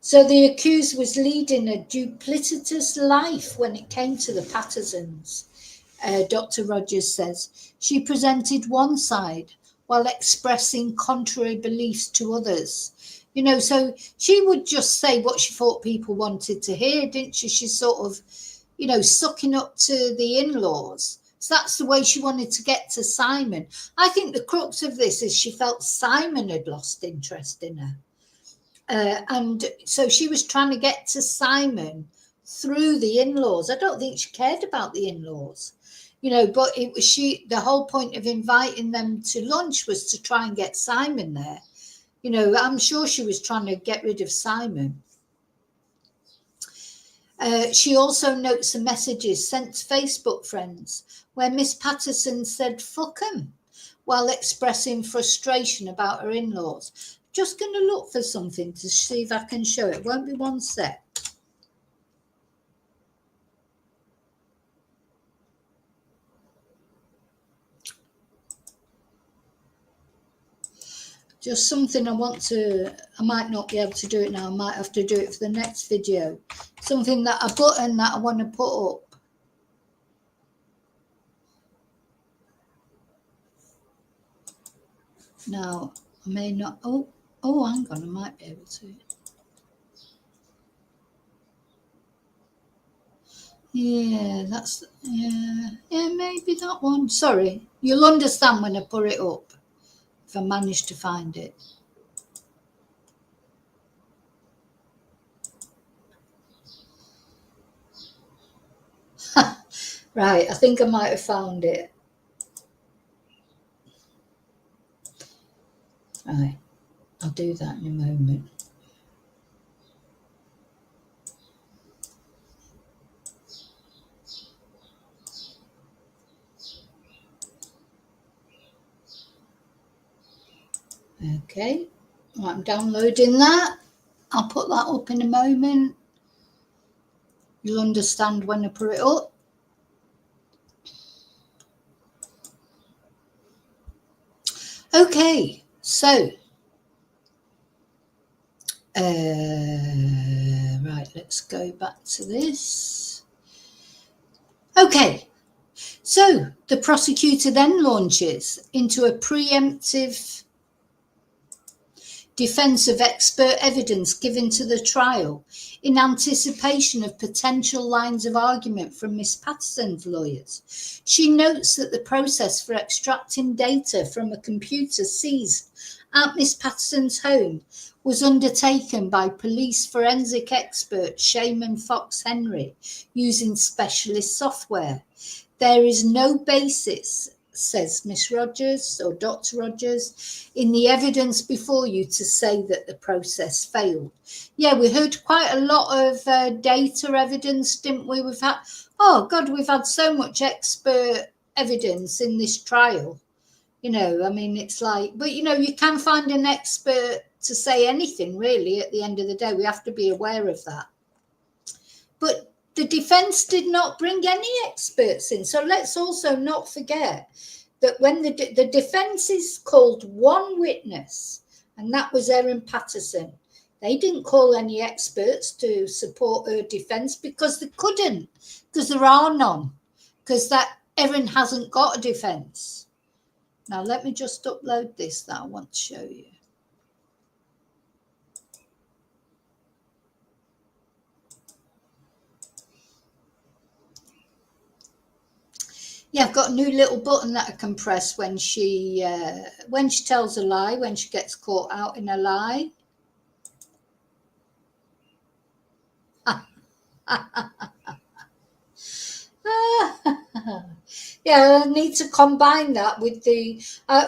So the accused was leading a duplicitous life when it came to the Pattersons. Dr. Rogers says she presented one side while expressing contrary beliefs to others. You know, so she would just say what she thought people wanted to hear, didn't she? She's sort of, you know, sucking up to the in-laws. So that's the way she wanted to get to Simon. I think the crux of this is she felt Simon had lost interest in her. And so she was trying to get to Simon through the in-laws. I don't think she cared about the in-laws, you know, but it was the whole point of inviting them to lunch was to try and get Simon there. You know, I'm sure she was trying to get rid of Simon. She also notes the messages sent to Facebook friends where Miss Patterson said, "Fuck 'em," while expressing frustration about her in-laws. Just going to look for something to see if I can show it. Won't be one sec. Just something I might not be able to do it now. I might have to do it for the next video. Something that a button that I want to put up. Now, I may not, oh, hang on, I might be able to. Yeah, maybe that one. Sorry, you'll understand when I put it up. If I manage to find it. Right, I think I might have found it. Right, I'll do that in a moment. Okay, right, I'm downloading that. I'll put that up in a moment. You'll understand when I put it up. Okay, so right, let's go back to this. Okay, so the prosecutor then launches into a preemptive defence of expert evidence given to the trial in anticipation of potential lines of argument from Miss Patterson's lawyers. She notes that the process for extracting data from a computer seized at Miss Patterson's home was undertaken by police forensic expert Shaman Fox Henry using specialist software. There is no basis, says Miss Rogers or Dr. Rogers, in the evidence before you to say that the process failed. Yeah, we heard quite a lot of data evidence, didn't we? We've had so much expert evidence in this trial. You know, I mean, it's like, but you know, you can find an expert to say anything really at the end of the day. We have to be aware of that. But the defence did not bring any experts in. So let's also not forget that when the defence is called one witness, and that was Erin Patterson, they didn't call any experts to support her defence because they couldn't, because there are none, because that Erin hasn't got a defence. Now, let me just upload this that I want to show you. Yeah, I've got a new little button that I can press when she tells a lie, when she gets caught out in a lie. Yeah, I need to combine that with the,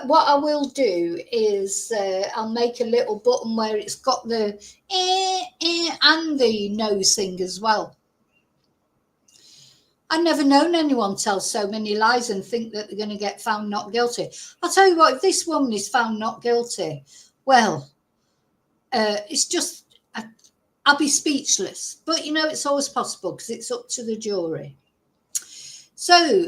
what I will do is I'll make a little button where it's got the and the nose thing as well. I've never known anyone tell so many lies and think that they're going to get found not guilty. I'll tell you what, if this woman is found not guilty, well, it's just, I'll be speechless. But, you know, it's always possible because it's up to the jury. So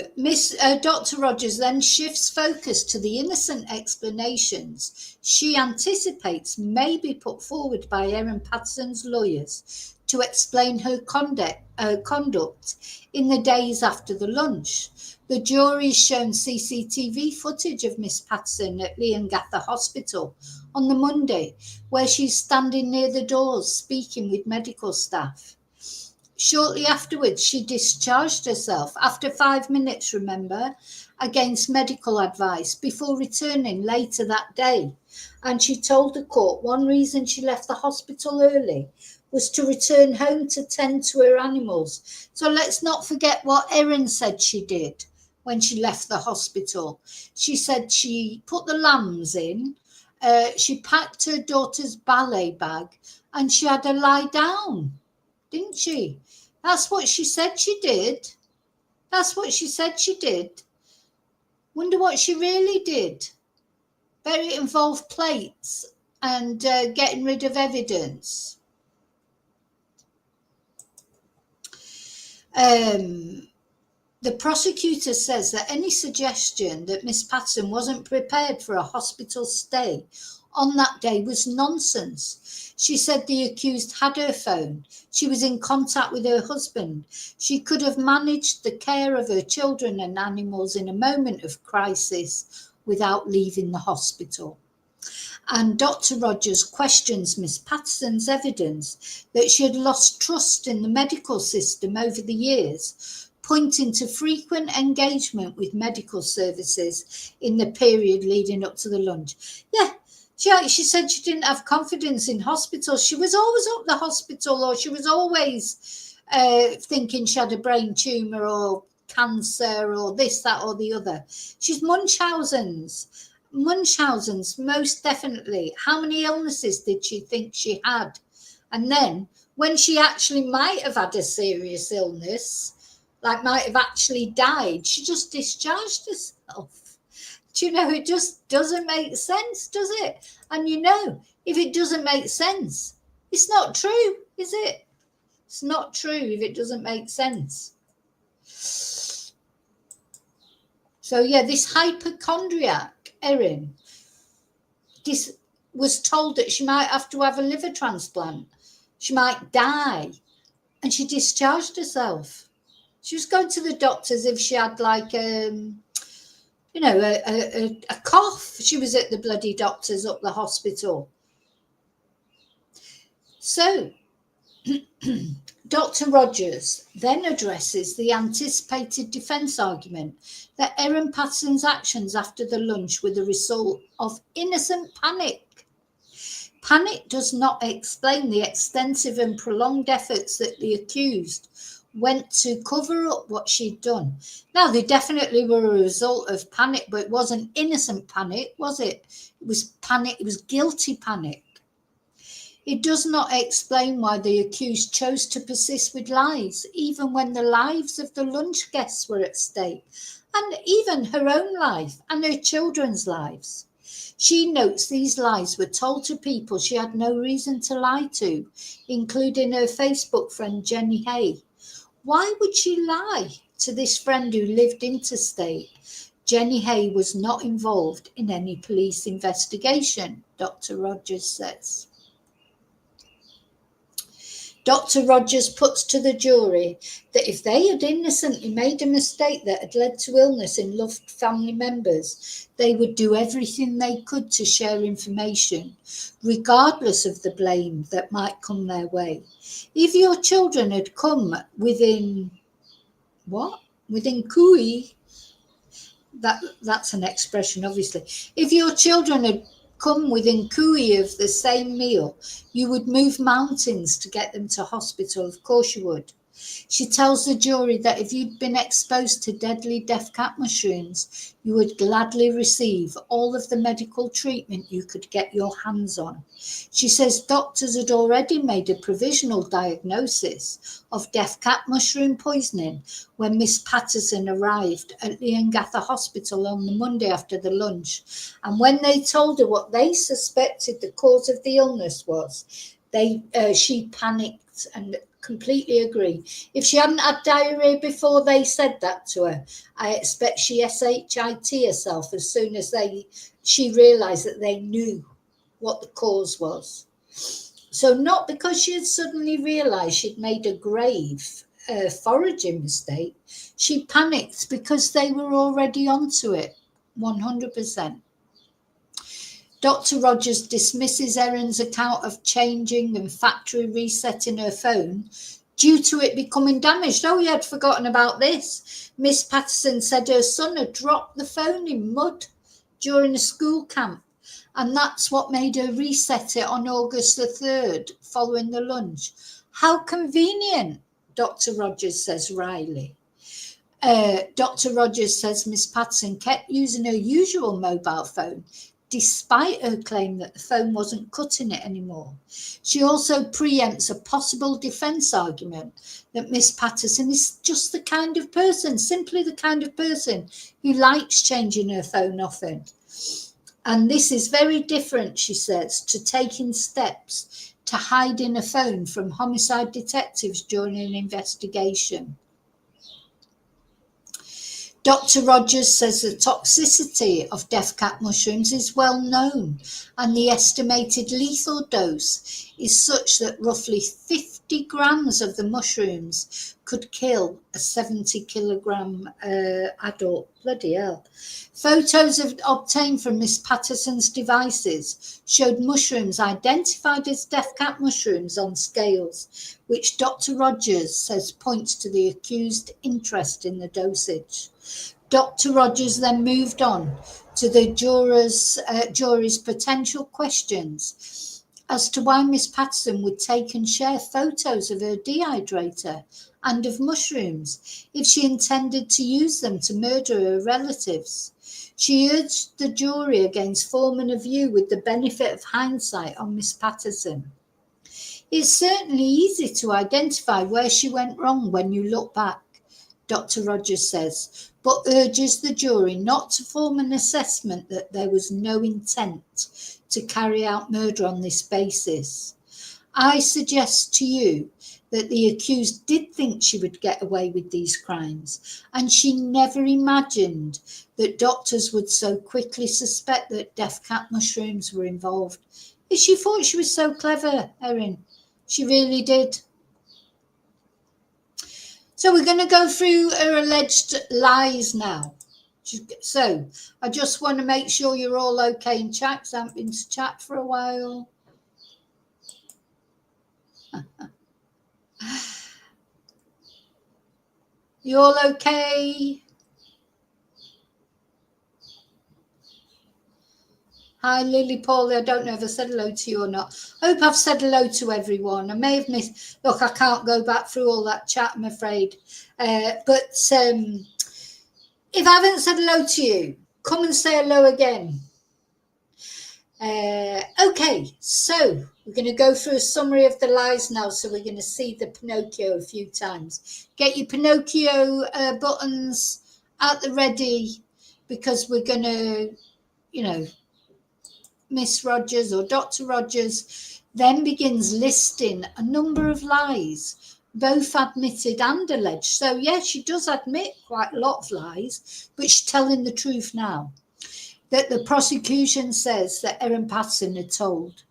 Dr. Rogers then shifts focus to the innocent explanations she anticipates may be put forward by Erin Patterson's lawyers to explain her conduct in the days after the lunch. The jury has shown CCTV footage of Miss Patterson at Leongatha Hospital on the Monday, where she's standing near the doors speaking with medical staff. Shortly afterwards, she discharged herself, after 5 minutes, remember, against medical advice, before returning later that day. And she told the court one reason she left the hospital early was to return home to tend to her animals. So let's not forget what Erin said she did when she left the hospital. She said she put the lambs in, she packed her daughter's ballet bag, and she had her lie down, didn't she? That's what she said she did. That's what she said she did. Wonder what she really did. Bet it involved plates and getting rid of evidence. The prosecutor says that any suggestion that Miss Patterson wasn't prepared for a hospital stay on that day was nonsense. She said the accused had her phone. She was in contact with her husband. She could have managed the care of her children and animals in a moment of crisis without leaving the hospital. And Dr. Rogers questions Miss Patterson's evidence that she had lost trust in the medical system over the years, pointing to frequent engagement with medical services in the period leading up to the lunch. Yeah, she said she didn't have confidence in hospitals. She was always up the hospital, or she was always thinking she had a brain tumour or cancer or this, that or the other. She's Munchausen's, most definitely. How many illnesses did she think she had? And then when she actually might have had a serious illness, like might have actually died, she just discharged herself. Do you know, it just doesn't make sense, does it? And you know, if it doesn't make sense, it's not true, is it? It's not true if it doesn't make sense. So yeah, this hypochondriac, Erin, was told that she might have to have a liver transplant. She might die. And she discharged herself. She was going to the doctors if she had like a cough. She was at the bloody doctors up the hospital. So Dr. Rogers then addresses the anticipated defence argument that Erin Patterson's actions after the lunch were the result of innocent panic. Panic does not explain the extensive and prolonged efforts that the accused went to cover up what she'd done. Now, they definitely were a result of panic, but it wasn't innocent panic, was it? It was panic, it was guilty panic. It does not explain why the accused chose to persist with lies, even when the lives of the lunch guests were at stake, and even her own life and her children's lives. She notes these lies were told to people she had no reason to lie to, including her Facebook friend Jenny Hay. Why would she lie to this friend who lived interstate? Jenny Hay was not involved in any police investigation, Dr. Rogers says. Dr. Rogers puts to the jury that if they had innocently made a mistake that had led to illness in loved family members, they would do everything they could to share information, regardless of the blame that might come their way. If your children had come within cooey, that's an expression, obviously. If your children had come within cooey of the same meal, you would move mountains to get them to hospital. Of course you would. She tells the jury that if you'd been exposed to deadly death cap mushrooms, you would gladly receive all of the medical treatment you could get your hands on. She says doctors had already made a provisional diagnosis of death cap mushroom poisoning when Miss Patterson arrived at Leongatha Hospital on the Monday after the lunch. And when they told her what they suspected the cause of the illness was, she panicked and completely agree. If she hadn't had diarrhea before they said that to her, I expect she SHIT herself as soon as she realised that they knew what the cause was. So not because she had suddenly realised she'd made a grave foraging mistake. She panicked because they were already onto it, 100%. Dr. Rogers dismisses Erin's account of changing and factory resetting her phone due to it becoming damaged. Oh, you had forgotten about this. Miss Patterson said her son had dropped the phone in mud during a school camp, and that's what made her reset it on August the 3rd following the lunch. How convenient, Dr. Rogers says wryly. Dr. Rogers says Miss Patterson kept using her usual mobile phone despite her claim that the phone wasn't cutting it anymore. She also preempts a possible defence argument that Miss Patterson is just the kind of person, simply the kind of person who likes changing her phone often. And this is very different, she says, to taking steps to hiding a phone from homicide detectives during an investigation. Dr. Rogers says the toxicity of death cap mushrooms is well known, and the estimated lethal dose is such that roughly 50 grams of the mushrooms could kill a 70-kilogram adult. Bloody hell. Photos obtained from Miss Patterson's devices showed mushrooms identified as death cap mushrooms on scales, which Dr. Rogers says points to the accused's interest in the dosage. Dr. Rogers then moved on to the jury's potential questions as to why Miss Patterson would take and share photos of her dehydrator and of mushrooms if she intended to use them to murder her relatives. She urged the jury against forming a view with the benefit of hindsight on Miss Patterson. It's certainly easy to identify where she went wrong when you look back, Dr. Rogers says, but urges the jury not to form an assessment that there was no intent to carry out murder on this basis. I suggest to you that the accused did think she would get away with these crimes, and she never imagined that doctors would so quickly suspect that death cap mushrooms were involved. She thought she was so clever, Erin. She really did. So we're going to go through her alleged lies now. So I just want to make sure you're all okay in chat, because I haven't been to chat for a while. You all okay? Hi, Lily Paulie. I don't know if I said hello to you or not. I hope I've said hello to everyone. I may have missed. Look, I can't go back through all that chat, I'm afraid. But if I haven't said hello to you, come and say hello again. Okay, so we're going to go through a summary of the lies now. So we're going to see the Pinocchio a few times. Get your Pinocchio buttons at the ready, because we're going to, Miss Rogers or Dr. Rogers then begins listing a number of lies, both admitted and alleged. So, yeah, she does admit quite a lot of lies, but she's telling the truth now. That the prosecution says that Erin Patterson had told.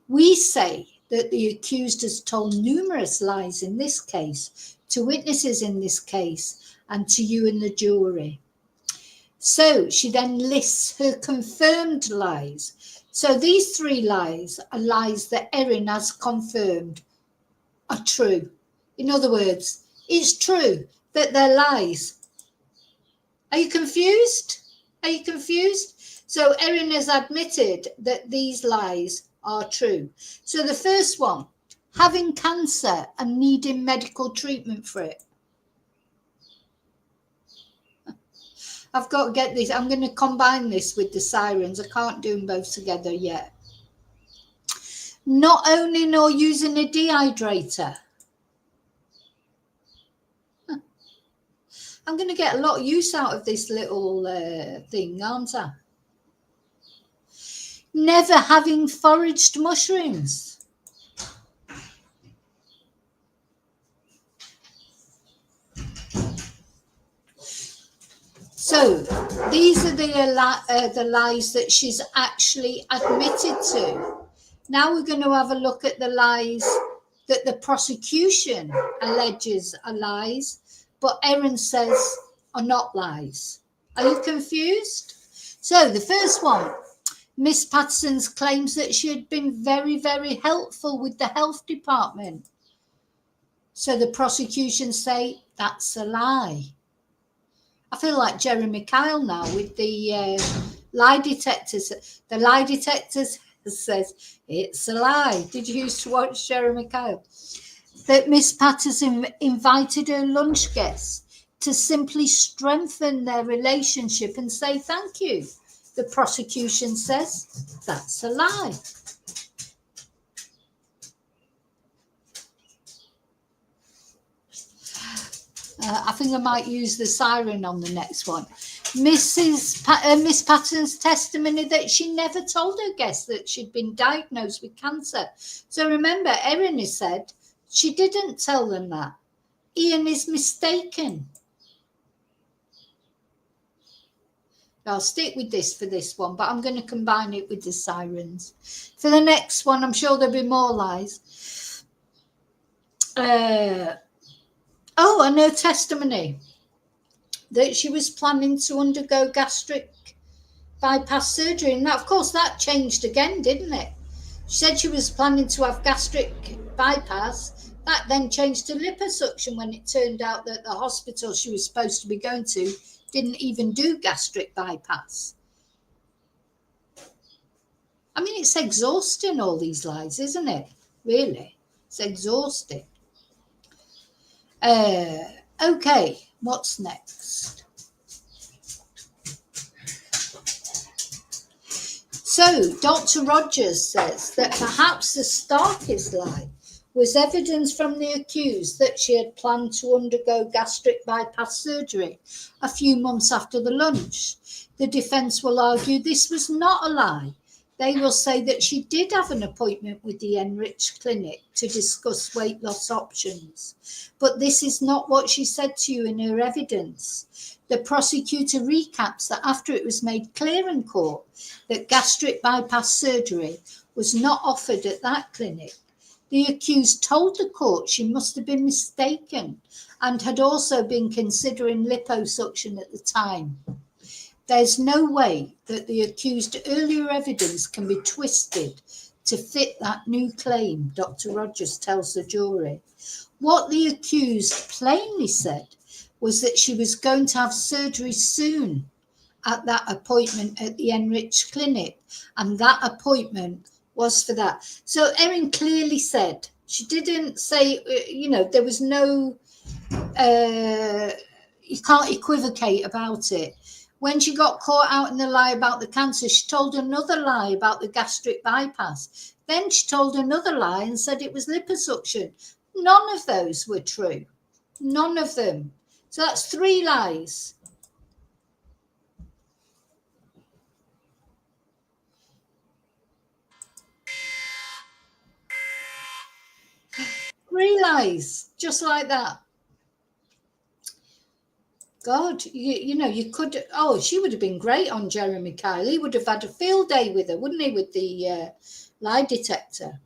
We say that the accused has told numerous lies in this case, to witnesses in this case, and to you and the jury. So she then lists her confirmed lies. So these three lies are lies that Erin has confirmed are true. In other words, it's true that they're lies. Are you confused? Are you confused? So Erin has admitted that these lies are true. So the first one, having cancer and needing medical treatment for it. I've got to get this. I'm going to combine this with the sirens. I can't do them both together yet. Not owning or using a dehydrator. I'm going to get a lot of use out of this little thing, aren't I? Never having foraged mushrooms. So these are the lies that she's actually admitted to. Now we're going to have a look at the lies that the prosecution alleges are lies, but Erin says are not lies. Are you confused? So the first one, Miss Patterson's claims that she had been very, very helpful with the health department. So the prosecution say that's a lie. I feel like Jeremy Kyle now with the lie detectors. The lie detectors says it's a lie. Did you used to watch Jeremy Kyle? That Miss Patterson invited her lunch guests to simply strengthen their relationship and say thank you. The prosecution says that's a lie. I think I might use the siren on the next one. Miss Patterson's testimony that she never told her guests that she'd been diagnosed with cancer. So remember, Erin has said she didn't tell them that. Ian is mistaken. I'll stick with this for this one, but I'm going to combine it with the sirens. For the next one, I'm sure there'll be more lies. And her testimony that she was planning to undergo gastric bypass surgery. And that, of course, that changed again, didn't it? She said she was planning to have gastric bypass. That then changed to liposuction when it turned out that the hospital she was supposed to be going to didn't even do gastric bypass. I mean, it's exhausting, all these lies, isn't it? Really, it's exhausting. Okay, what's next? So, Dr. Rogers says that perhaps the starkest lie was evidence from the accused that she had planned to undergo gastric bypass surgery a few months after the lunch. The defence will argue this was not a lie. They will say that she did have an appointment with the Enrich Clinic to discuss weight loss options. But this is not what she said to you in her evidence. The prosecutor recaps that after it was made clear in court that gastric bypass surgery was not offered at that clinic, the accused told the court she must have been mistaken and had also been considering liposuction at the time. There's no way that the accused earlier evidence can be twisted to fit that new claim, Dr. Rogers tells the jury. What the accused plainly said was that she was going to have surgery soon at that appointment at the Enrich Clinic, and that appointment was for that. So Erin clearly said, she didn't say, there was no, you can't equivocate about it. When she got caught out in the lie about the cancer, she told another lie about the gastric bypass. Then she told another lie and said it was liposuction. None of those were true. None of them. So that's 3 lies. Three lies, just like that. God, you could, she would have been great on Jeremy Kyle. He would have had a field day with her, wouldn't he, with the lie detector.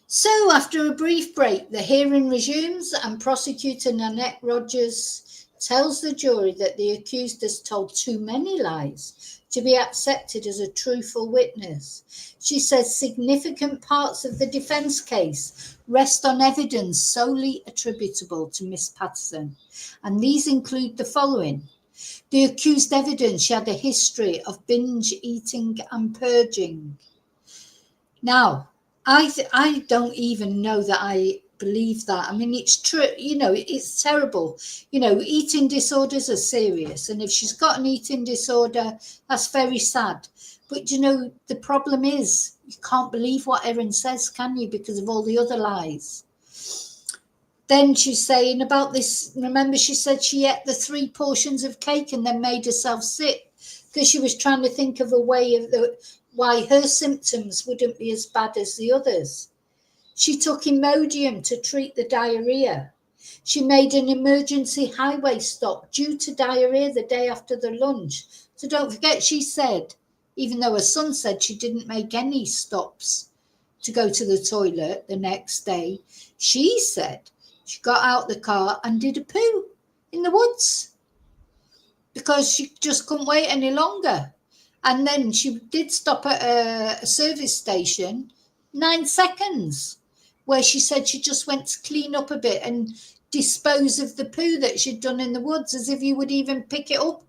So after a brief break, the hearing resumes and prosecutor Nanette Rogers tells the jury that the accused has told too many lies to be accepted as a truthful witness. She says significant parts of the defence case rest on evidence solely attributable to Miss Patterson, and these include the following. The accused evidence she had a history of binge eating and purging. Now, I don't even know that I believe that. I mean, it's true, it's terrible. Eating disorders are serious, and if she's got an eating disorder, that's very sad. But the problem is you can't believe what Erin says, can you, because of all the other lies. Then she's saying about this, remember she said she ate the 3 portions of cake and then made herself sick because she was trying to think of a way of why her symptoms wouldn't be as bad as the others. She took Imodium to treat the diarrhea. She made an emergency highway stop due to diarrhea the day after the lunch. So don't forget, she said even though her son said she didn't make any stops to go to the toilet the next day. She said she got out the car and did a poo in the woods because she just couldn't wait any longer. And then she did stop at a service station, 9 seconds, where she said she just went to clean up a bit and dispose of the poo that she'd done in the woods, as if you would even pick it up.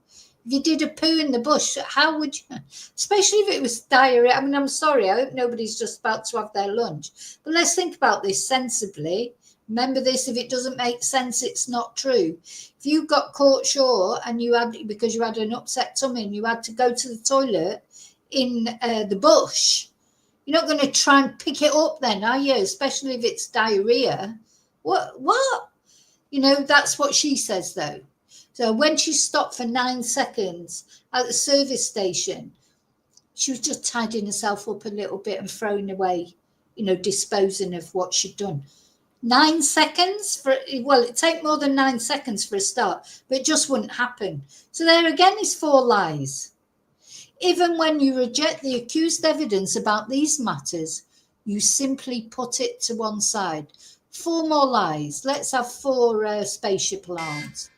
If you did a poo in the bush, how would you, especially if it was diarrhea? I mean, I'm sorry, I hope nobody's just about to have their lunch. But let's think about this sensibly. Remember this, if it doesn't make sense, it's not true. If you got caught short and you had, because you had an upset tummy and you had to go to the toilet in the bush, you're not going to try and pick it up then, are you? Especially if it's diarrhea. What? You know, that's what she says though. So when she stopped for 9 seconds at the service station, she was just tidying herself up a little bit and throwing away, you know, disposing of what she'd done. 9 seconds for, well, it'd take more than 9 seconds for a start, but it just wouldn't happen. So there again is 4 lies. Even when you reject the accused evidence about these matters, you simply put it to one side. 4 more lies. Let's have 4 spaceship alarms.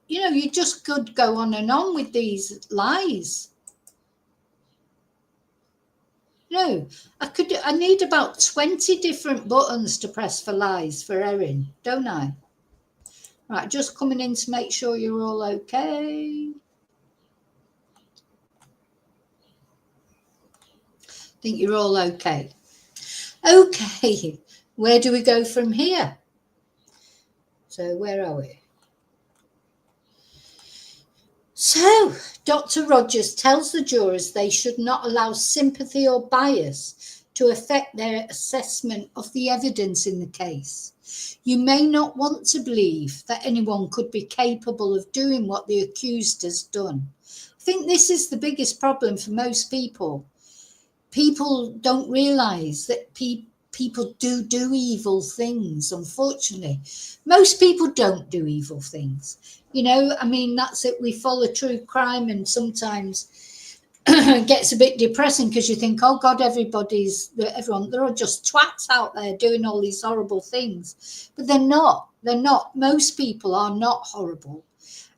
You know, you just could go on and on with these lies. No, I need about 20 different buttons to press for lies for Erin, don't I? Right, just coming in to make sure you're all okay. I think you're all okay. Okay, where do we go from here? So where are we? So, Dr. Rogers tells the jurors they should not allow sympathy or bias to affect their assessment of the evidence in the case. You may not want to believe that anyone could be capable of doing what the accused has done. I think this is the biggest problem for most people. People don't realise that people do evil things, unfortunately. Most people don't do evil things. You know, I mean, that's it. We follow true crime and sometimes it gets a bit depressing because you think, oh God, everyone, they're all just twats out there doing all these horrible things. But they're not. They're not. Most people are not horrible.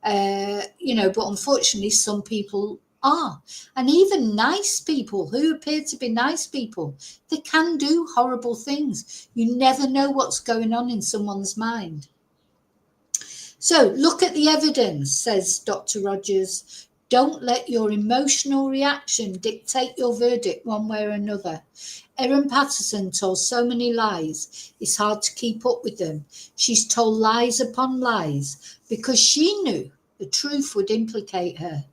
You know, but unfortunately some people are. And even nice people who appear to be nice people, they can do horrible things. You never know what's going on in someone's mind. So look at the evidence, says Dr. Rogers. Don't let your emotional reaction dictate your verdict one way or another. Erin Patterson told so many lies, it's hard to keep up with them. She's told lies upon lies because she knew the truth would implicate her.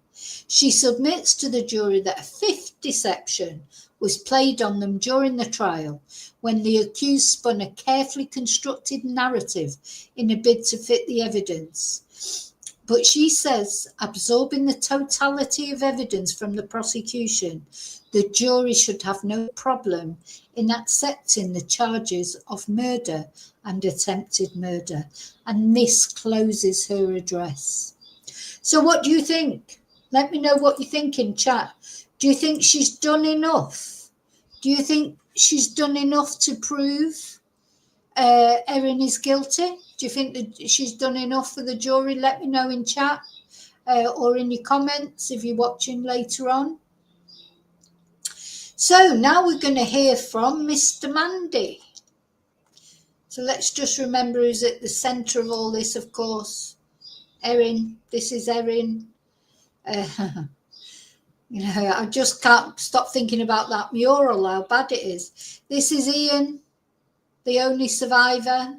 She submits to the jury that a 5th deception was played on them during the trial when the accused spun a carefully constructed narrative in a bid to fit the evidence. But she says, absorbing the totality of evidence from the prosecution, the jury should have no problem in accepting the charges of murder and attempted murder. And this closes her address. So what do you think? Let me know what you think in chat. Do you think she's done enough? Do you think she's done enough to prove Erin is guilty? Do you think that she's done enough for the jury? Let me know in chat or in your comments if you're watching later on. So now we're going to hear from Mr. Mandy. So let's just remember who's at the centre of all this, of course. Erin. This is Erin. You know, I just can't stop thinking about that mural, how bad it is. This is Ian, the only survivor.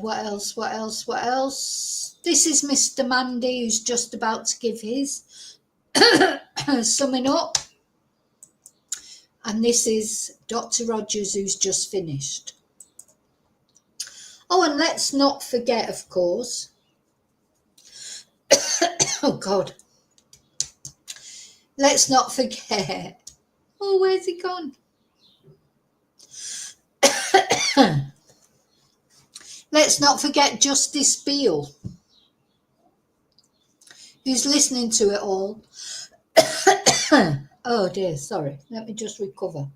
What else? This is Mr. Mandy, who's just about to give his summing up. And this is Dr. Rogers, who's just finished. Oh, and let's not forget, of course. Oh, God. Let's not forget. Oh, where's he gone? Let's not forget Justice Beale, who's listening to it all. Oh dear, sorry. Let me just recover.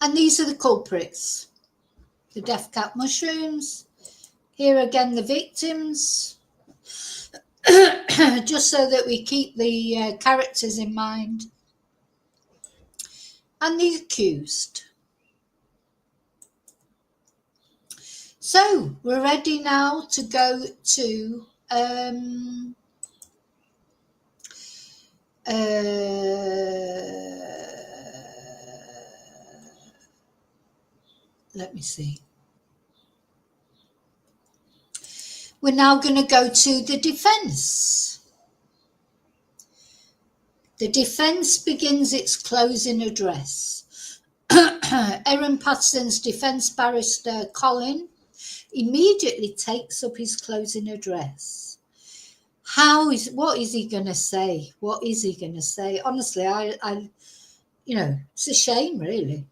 And these are the culprits. The death cap mushrooms. Here again, the victims. Just so that we keep the characters in mind. And the accused. So we're ready now to go to let me see. We're now going to go to the defence. The defence begins its closing address. Erin Patterson's defence barrister, Colin, immediately takes up his closing address. What is he going to say? What is he going to say? Honestly, I it's a shame, really.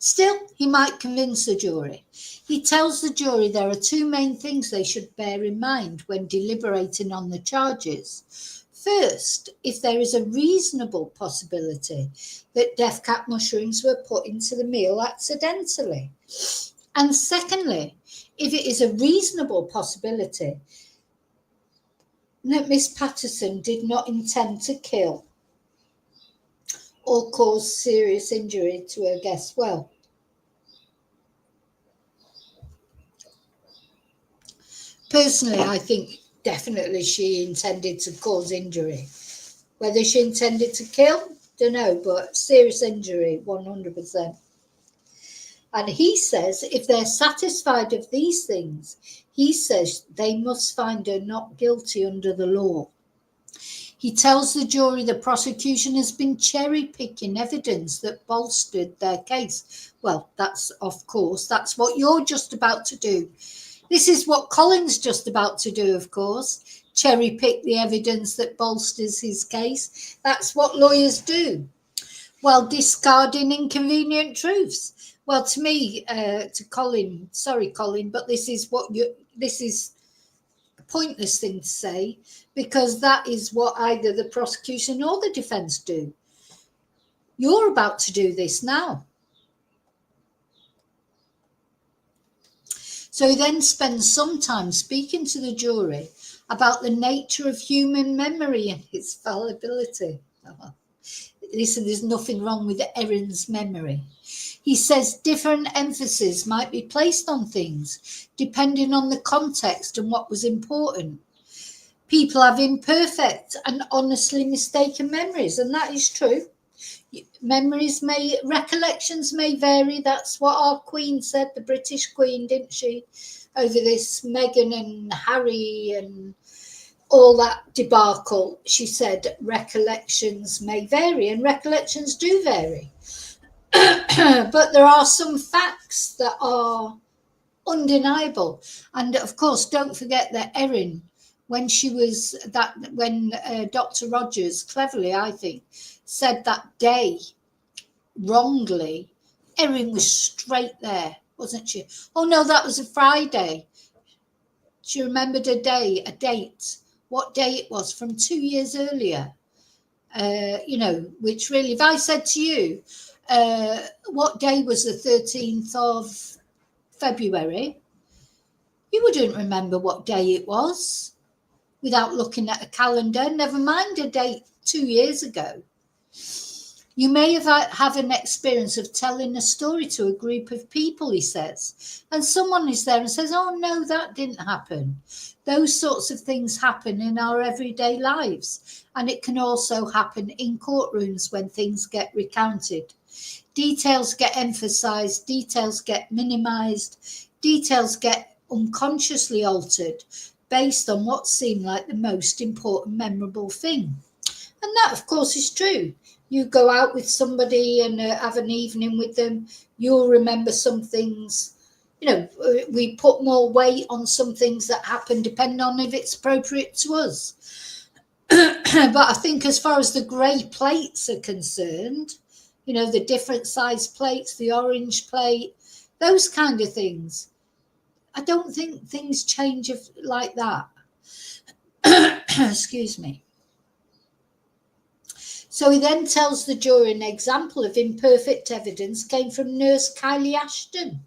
Still, he might convince the jury. He tells the jury there are two main things they should bear in mind when deliberating on the charges. First, if there is a reasonable possibility that death cap mushrooms were put into the meal accidentally. And secondly, if it is a reasonable possibility that Miss Patterson did not intend to kill or cause serious injury to her guest. Well, personally, I think definitely she intended to cause injury. Whether she intended to kill, don't know, but serious injury, 100%. And he says if they're satisfied of these things, he says they must find her not guilty under the law. He tells the jury the prosecution has been cherry-picking evidence that bolstered their case. Well, that's, of course, that's what you're just about to do. This is what Colin's just about to do, of course. Cherry-pick the evidence that bolsters his case. That's what lawyers do, while discarding inconvenient truths. Well, to me, to Colin, sorry, Colin, but this is a pointless thing to say, because that is what either the prosecution or the defence do. You're about to do this now. So he then spends some time speaking to the jury about the nature of human memory and its fallibility. Listen, there's nothing wrong with Erin's memory. He says different emphasis might be placed on things depending on the context and what was important. People have imperfect and honestly mistaken memories, and that is true. Recollections may vary. That's what our Queen said, the British Queen, didn't she? Over this Meghan and Harry and all that debacle. She said recollections may vary, and recollections do vary. But there are some facts that are undeniable. And of course, don't forget that Erin, when Dr. Rogers, cleverly, I think, said that day wrongly, Erin was straight there, wasn't she? Oh no, that was a Friday. She remembered a date, what day it was from 2 years earlier. Which really, if I said to you, what day was the 13th of February, you wouldn't remember what day it was without looking at a calendar, never mind a date 2 years ago. You may have an experience of telling a story to a group of people, he says, and someone is there and says, oh no, that didn't happen. Those sorts of things happen in our everyday lives, and it can also happen in courtrooms when things get recounted. Details get emphasised, details get minimised, details get unconsciously altered based on what seemed like the most important, memorable thing. And that, of course, is true. You go out with somebody and have an evening with them, you'll remember some things we put more weight on some things that happen depending on if it's appropriate to us. But I think as far as the grey plates are concerned, the different size plates, the orange plate, those kind of things, I don't think things change like that. Excuse me. So he then tells the jury an example of imperfect evidence came from nurse Kylie Ashton,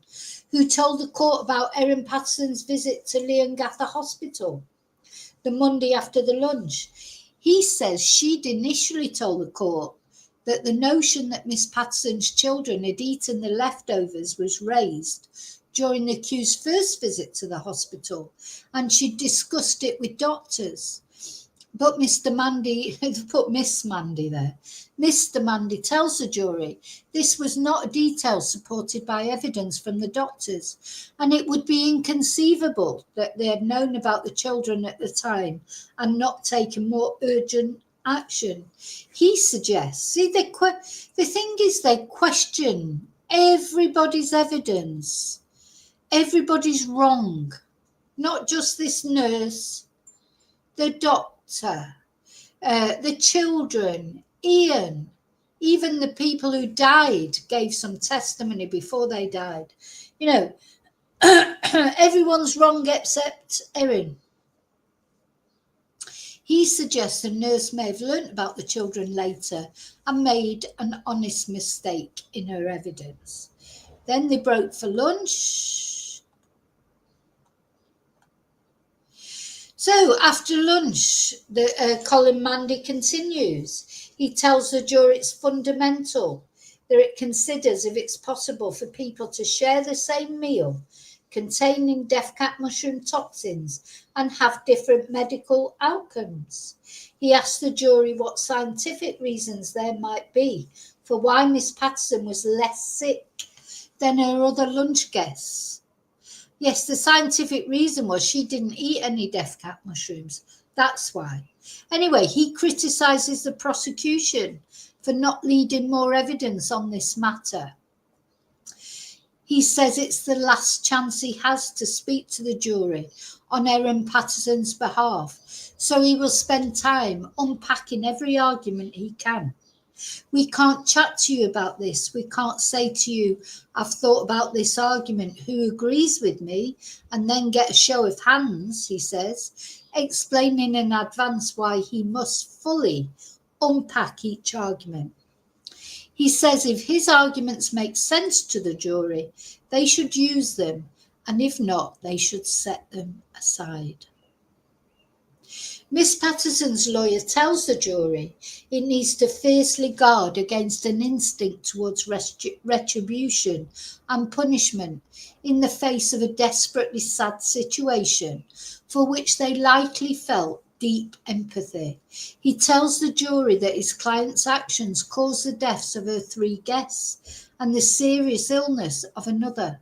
who told the court about Erin Patterson's visit to Leongatha Hospital the Monday after the lunch. He says she'd initially told the court that the notion that Miss Patterson's children had eaten the leftovers was raised during the accused's first visit to the hospital, and she'd discussed it with doctors. But Mr. Mandy, put Miss Mandy there, Mr. Mandy tells the jury this was not a detail supported by evidence from the doctors, and it would be inconceivable that they had known about the children at the time and not taken more urgent action. He suggests, the thing is they question everybody's evidence. Everybody's wrong, not just this nurse, the doctor, the children, Ian, even the people who died gave some testimony before they died. Everyone's wrong except Erin. He suggests the nurse may have learnt about the children later and made an honest mistake in her evidence. Then they broke for lunch. So after lunch, Colin Mandy continues. He tells the jury it's fundamental that it considers if it's possible for people to share the same meal containing death cap mushroom toxins and have different medical outcomes. He asked the jury what scientific reasons there might be for why Miss Patterson was less sick than her other lunch guests. Yes, the scientific reason was she didn't eat any death cap mushrooms. That's why. Anyway, he criticises the prosecution for not leading more evidence on this matter. He says it's the last chance he has to speak to the jury on Erin Patterson's behalf, so he will spend time unpacking every argument he can. We can't chat to you about this. We can't say to you, I've thought about this argument, who agrees with me, and then get a show of hands, he says, explaining in advance why he must fully unpack each argument. He says if his arguments make sense to the jury, they should use them, and if not, they should set them aside. Miss Patterson's lawyer tells the jury it needs to fiercely guard against an instinct towards retribution and punishment in the face of a desperately sad situation for which they likely felt deep empathy. He tells the jury that his client's actions caused the deaths of her 3 guests and the serious illness of another.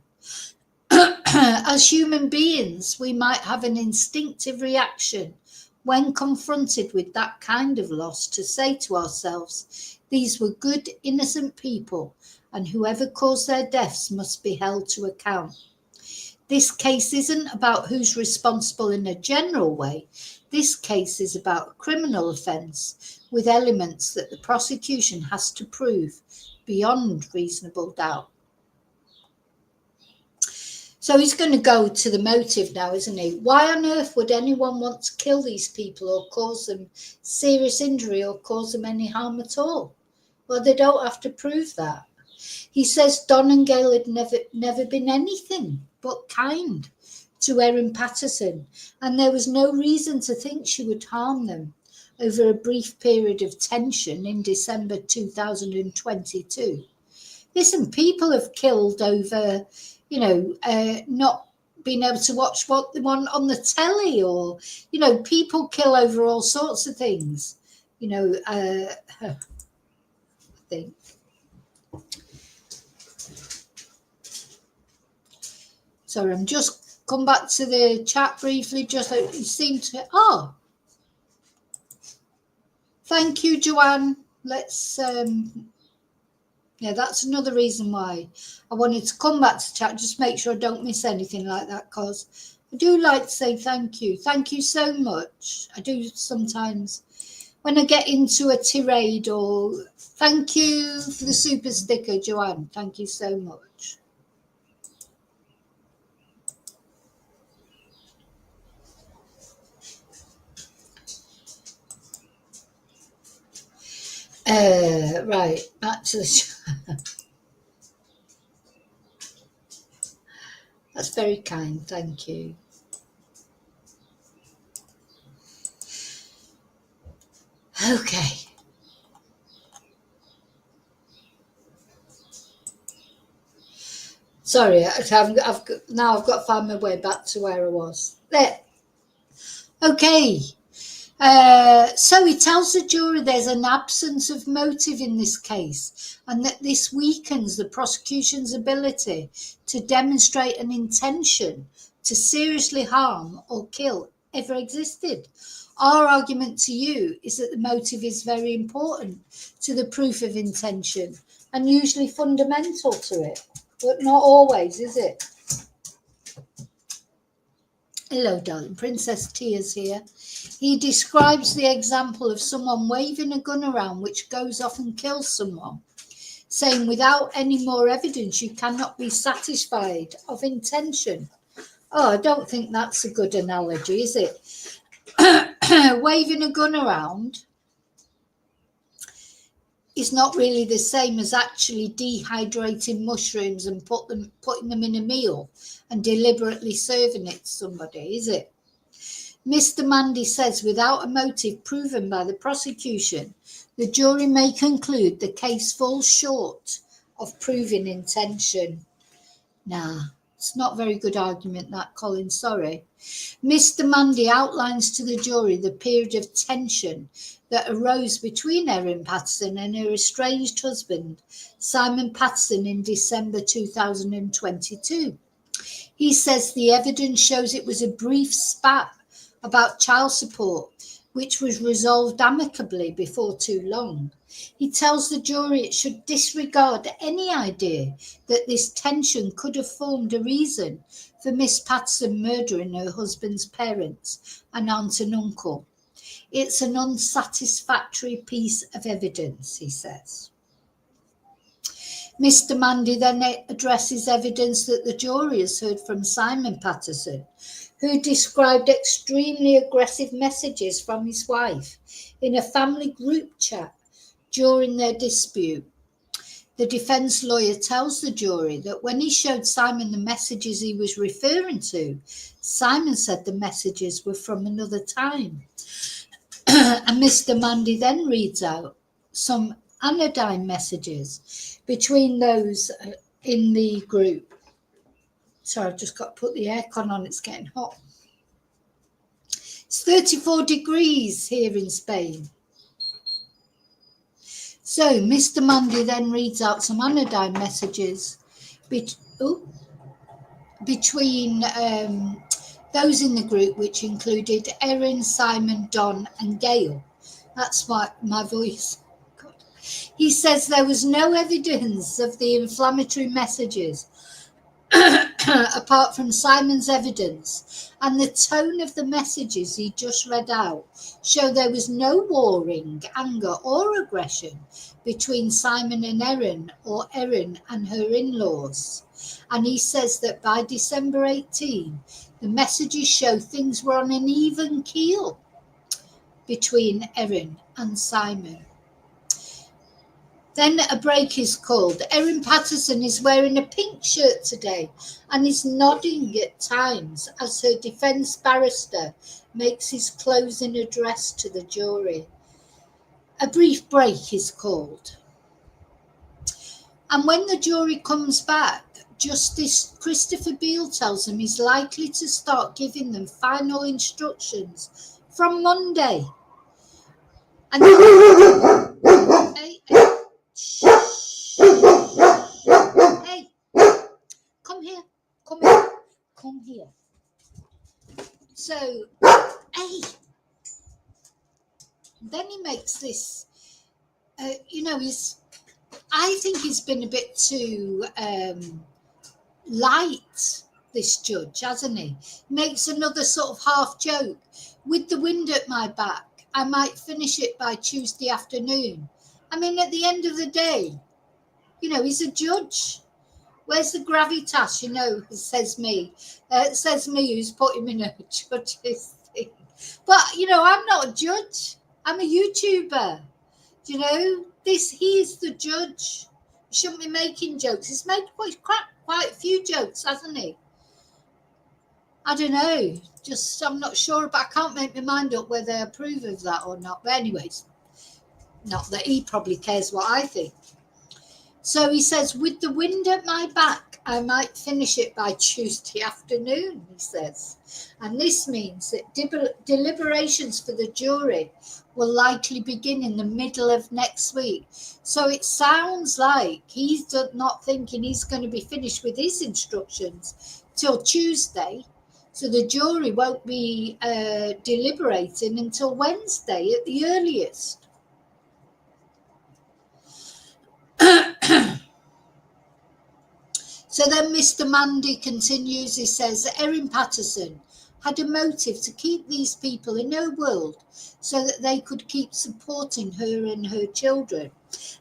As human beings, we might have an instinctive reaction when confronted with that kind of loss to say to ourselves, these were good, innocent people, and whoever caused their deaths must be held to account. This case isn't about who's responsible in a general way. This case is about a criminal offence with elements that the prosecution has to prove beyond reasonable doubt. So he's going to go to the motive now, isn't he? Why on earth would anyone want to kill these people or cause them serious injury or cause them any harm at all? Well, they don't have to prove that. He says Don and Gail had never been anything but kind to Erin Patterson, and there was no reason to think she would harm them over a brief period of tension in December 2022. Listen, people have killed over, not being able to watch what they want on the telly, or, people kill over all sorts of things, I think. Sorry, I'm just come back to the chat briefly, just like you seem to, thank you, Joanne. Let's Yeah, that's another reason why I wanted to come back to chat, just make sure I don't miss anything like that, because I do like to say thank you. Thank you so much. I do sometimes when I get into a tirade, or thank you for the super sticker, Joanne. Thank you so much. Right, back to the chat. That's very kind, thank you. Okay. Sorry, I've got to find my way back to where I was. There. Okay. So he tells the jury there's an absence of motive in this case, and that this weakens the prosecution's ability to demonstrate an intention to seriously harm or kill ever existed. Our argument to you is that the motive is very important to the proof of intention and usually fundamental to it, but not always, is it? Hello, darling. Princess Tears here. He describes the example of someone waving a gun around which goes off and kills someone, saying without any more evidence you cannot be satisfied of intention. Oh, I don't think that's a good analogy, is it? Waving a gun around is not really the same as actually dehydrating mushrooms and putting them in a meal and deliberately serving it to somebody, is it? Mr. Mandy says without a motive proven by the prosecution, the jury may conclude the case falls short of proving intention. Nah, it's not a very good argument, that, Colin, sorry. Mr. Mandy outlines to the jury the period of tension that arose between Erin Patterson and her estranged husband, Simon Patterson, in December 2022. He says the evidence shows it was a brief spat about child support, which was resolved amicably before too long. He tells the jury it should disregard any idea that this tension could have formed a reason for Miss Patterson murdering her husband's parents and aunt and uncle. It's an unsatisfactory piece of evidence, he says. Mr. Mandy then addresses evidence that the jury has heard from Simon Patterson, who described extremely aggressive messages from his wife in a family group chat during their dispute. The defence lawyer tells the jury that when he showed Simon the messages he was referring to, Simon said the messages were from another time. And Mr. Mandy then reads out some anodyne messages between those in the group. Sorry, I've just got to put the aircon on, it's getting hot. It's 34 degrees here in Spain. So Mr. Mandy then reads out some anodyne messages between those in the group, which included Erin, Simon, Don and Gail. That's my voice. God. He says there was no evidence of the inflammatory messages apart from Simon's evidence, and the tone of the messages he just read out show there was no warring, anger or aggression between Simon and Erin, or Erin and her in-laws. And he says that by December 18, the messages show things were on an even keel between Erin and Simon. Then a break is called. Erin Patterson is wearing a pink shirt today and is nodding at times as her defence barrister makes his closing address to the jury. A brief break is called. And when the jury comes back, Justice Christopher Beale tells them he's likely to start giving them final instructions from Monday. And Hey, come here. So, then he makes this, he's I think he's been a bit too light, this judge, hasn't he? Makes another sort of half joke. With the wind at my back, I might finish it by Tuesday afternoon. I mean, at the end of the day, you know, he's a judge. Where's the gravitas, you know, says me. Says me who's put him in a judge's thing. But, you know, I'm not a judge. I'm a YouTuber. You know, he is the judge. He shouldn't be making jokes. He's made quite a few jokes, hasn't he? I don't know. Just, I'm not sure, but I can't make my mind up whether I approve of that or not. But anyways, not that he probably cares what I think. So he says, with the wind at my back, I might finish it by Tuesday afternoon, he says. And this means that deliberations for the jury will likely begin in the middle of next week. So it sounds like he's not thinking he's going to be finished with his instructions till Tuesday. So the jury won't be deliberating until Wednesday at the earliest. So then Mr. Mandy continues, he says that Erin Patterson had a motive to keep these people in her world so that they could keep supporting her and her children.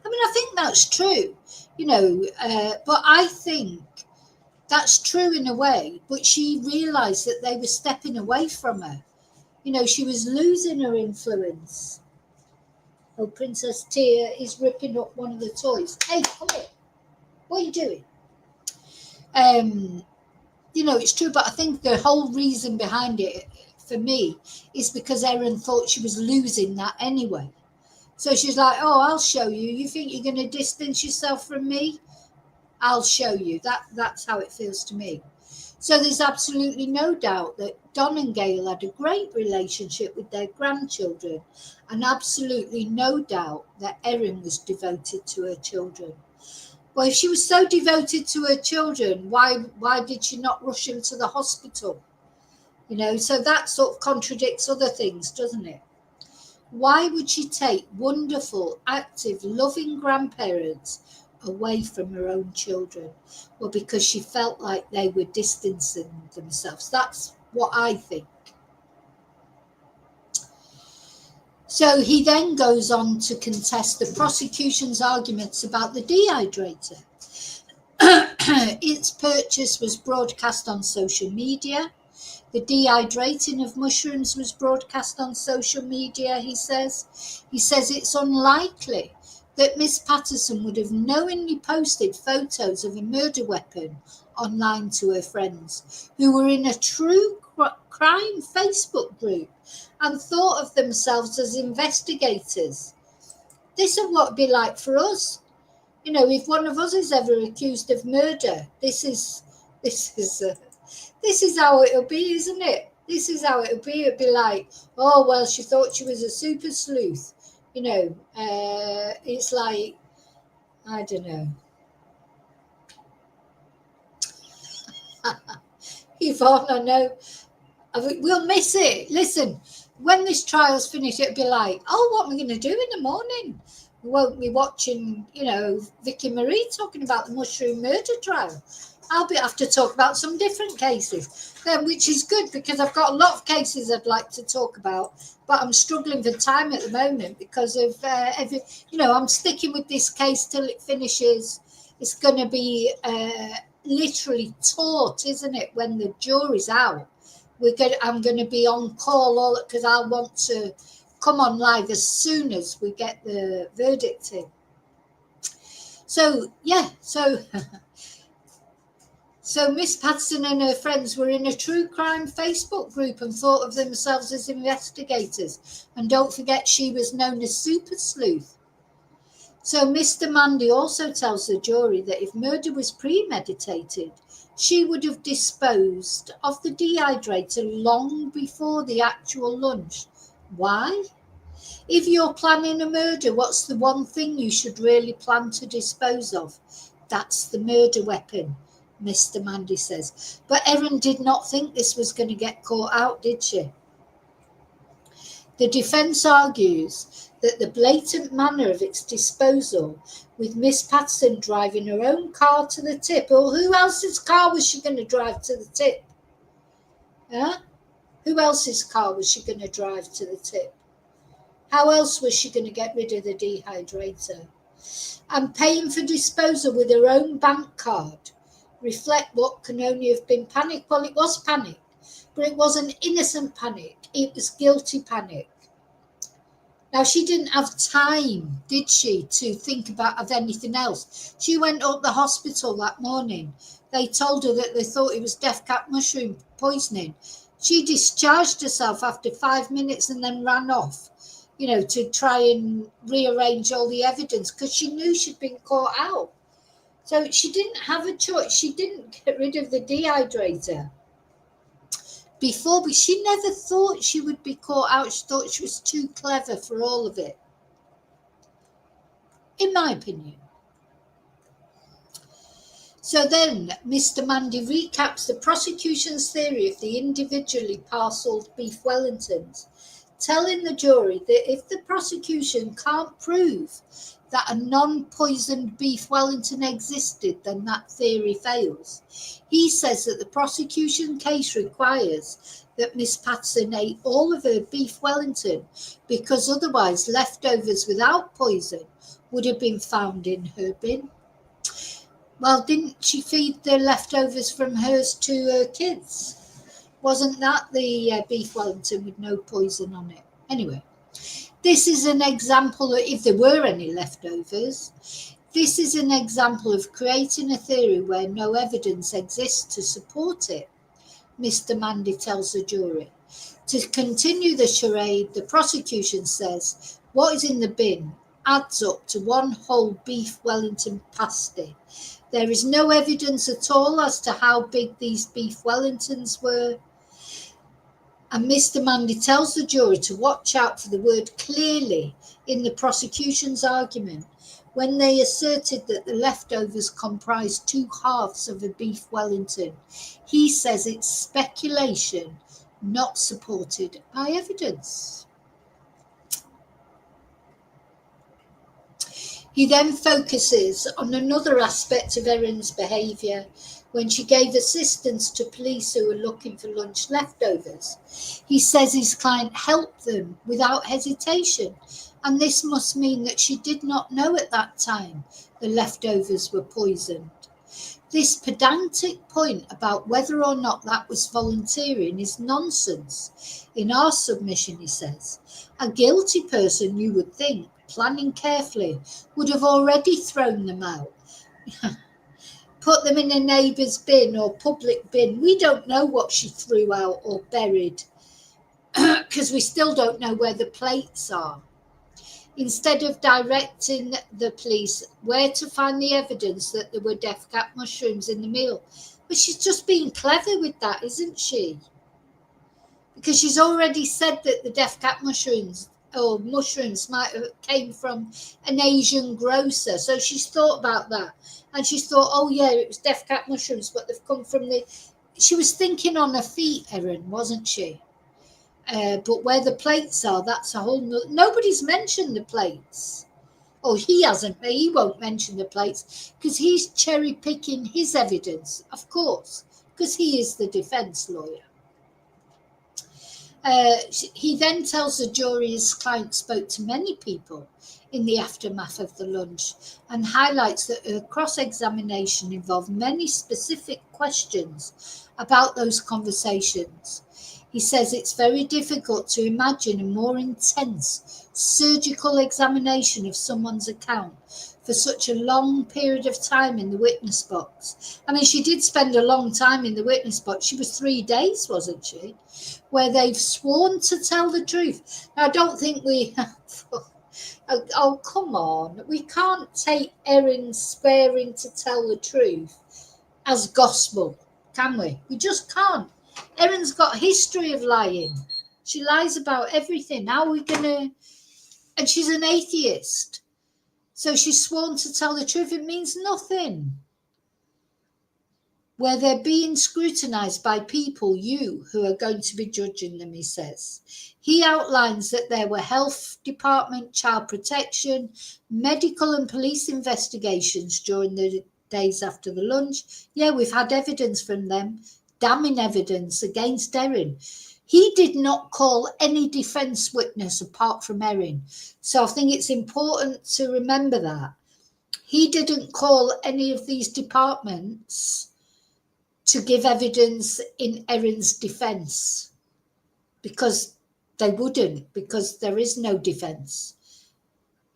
I mean, I think that's true, you know, but I think that's true in a way, but she realised that they were stepping away from her. You know, she was losing her influence. Oh, Princess Tia is ripping up one of the toys. Hey, come here. What are you doing? You know, it's true, but I think the whole reason behind it for me is because Erin thought she was losing that anyway. So she's like, oh, I'll show you. You think you're going to distance yourself from me? I'll show you. That's how it feels to me. So there's absolutely no doubt that Don and Gail had a great relationship with their grandchildren, and absolutely no doubt that Erin was devoted to her children. Well, if she was so devoted to her children, why did she not rush them to the hospital? You know, so that sort of contradicts other things, doesn't it? Why would she take wonderful, active, loving grandparents away from her own children? Well, because she felt like they were distancing themselves. That's what I think. So he then goes on to contest the prosecution's arguments about the dehydrator. Its purchase was broadcast on social media. The dehydrating of mushrooms was broadcast on social media, he says. He says it's unlikely that Miss Patterson would have knowingly posted photos of a murder weapon online to her friends, who were in a true crime Facebook group and thought of themselves as investigators. This is what it'd be like for us. You know, if one of us is ever accused of murder, this is how it'll be, isn't it? This is how it'll be. It'll be like, oh, well, she thought she was a super sleuth. You know, it's like, I don't know. Yvonne, I know. We'll miss it. Listen, when this trial's finished, it'll be like, oh, what am I going to do in the morning? We won't be watching, you know, Vicky Marie talking about the mushroom murder trial. I'll have to talk about some different cases, which is good because I've got a lot of cases I'd like to talk about, but I'm struggling for time at the moment because of, I'm sticking with this case till it finishes. It's going to be literally taut, isn't it, when the jury's out? I'm going to be on call because I want to come on live as soon as we get the verdict in. So, yeah, So Miss Patterson and her friends were in a true crime Facebook group and thought of themselves as investigators. And don't forget, she was known as Super Sleuth. So Mr. Mandy also tells the jury that if murder was premeditated, she would have disposed of the dehydrator long before the actual lunch. Why? If you're planning a murder, what's the one thing you should really plan to dispose of? That's the murder weapon, Mr. Mandy says. But Erin did not think this was going to get caught out, did she? The defence argues that the blatant manner of its disposal, with Miss Patterson driving her own car to the tip, or who else's car was she going to drive to the tip? Huh? Who else's car was she going to drive to the tip? How else was she going to get rid of the dehydrator? And paying for disposal with her own bank card reflect what can only have been panic. Well, it was panic, but it wasn't innocent panic. It was guilty panic. Now, she didn't have time, did she, to think of anything else. She went up the hospital that morning. They told her that they thought it was death cap mushroom poisoning. She discharged herself after 5 minutes and then ran off, to try and rearrange all the evidence because she knew she'd been caught out. So she didn't have a choice. She didn't get rid of the dehydrator before, but she never thought she would be caught out. She thought she was too clever for all of it, in my opinion. So then Mr Mandy recaps the prosecution's theory of the individually parcelled beef Wellingtons, telling the jury that if the prosecution can't prove that a non-poisoned beef Wellington existed, then that theory fails. He says that the prosecution case requires that Miss Patterson ate all of her beef Wellington because otherwise leftovers without poison would have been found in her bin. Well, didn't she feed the leftovers from hers to her kids? Wasn't that the beef Wellington with no poison on it? Anyway. This is an example, if there were any leftovers, this is an example of creating a theory where no evidence exists to support it, Mr Mandy tells the jury. To continue the charade, the prosecution says what is in the bin adds up to one whole beef Wellington pasty. There is no evidence at all as to how big these beef Wellingtons were. And Mr Mandy tells the jury to watch out for the word clearly in the prosecution's argument when they asserted that the leftovers comprised 2/2 of a beef Wellington. He says it's speculation, not supported by evidence. He then focuses on another aspect of Erin's behaviour when she gave assistance to police who were looking for lunch leftovers. He says his client helped them without hesitation, and this must mean that she did not know at that time the leftovers were poisoned. This pedantic point about whether or not that was volunteering is nonsense. In our submission, he says, a guilty person, you would think, planning carefully, would have already thrown them out. Put them in a neighbour's bin or public bin. We don't know what she threw out or buried because we still don't know where the plates are. Instead of directing the police where to find the evidence that there were death cap mushrooms in the meal. But she's just being clever with that, isn't she? Because she's already said that the death cap mushrooms might have came from an Asian grocer. So she's thought about that. And she's thought, oh yeah, it was death cap mushrooms, but they've come from she was thinking on her feet, Erin, wasn't she? But where the plates are, that's a whole nobody's mentioned the plates. Oh, he hasn't. He won't mention the plates because he's cherry picking his evidence, of course, because he is the defence lawyer. He then tells the jury his client spoke to many people in the aftermath of the lunch and highlights that her cross-examination involved many specific questions about those conversations. He says it's very difficult to imagine a more intense surgical examination of someone's account for such a long period of time in the witness box. I mean, she did spend a long time in the witness box. She was 3 days, wasn't she? Where they've sworn to tell the truth. Now, I don't think we... oh, come on. We can't take Erin swearing to tell the truth as gospel, can we? We just can't. Erin's got a history of lying. She lies about everything. How are we going to... And she's an atheist. So she's sworn to tell the truth. It means nothing. where they're being scrutinised by people, you, who are going to be judging them, he says. He outlines that there were health department, child protection, medical and police investigations during the days after the lunch. Yeah, we've had evidence from them, damning evidence against Erin. He did not call any defence witness apart from Erin. So I think it's important to remember that. He didn't call any of these departments to give evidence in Erin's defence, because they wouldn't, because there is no defence.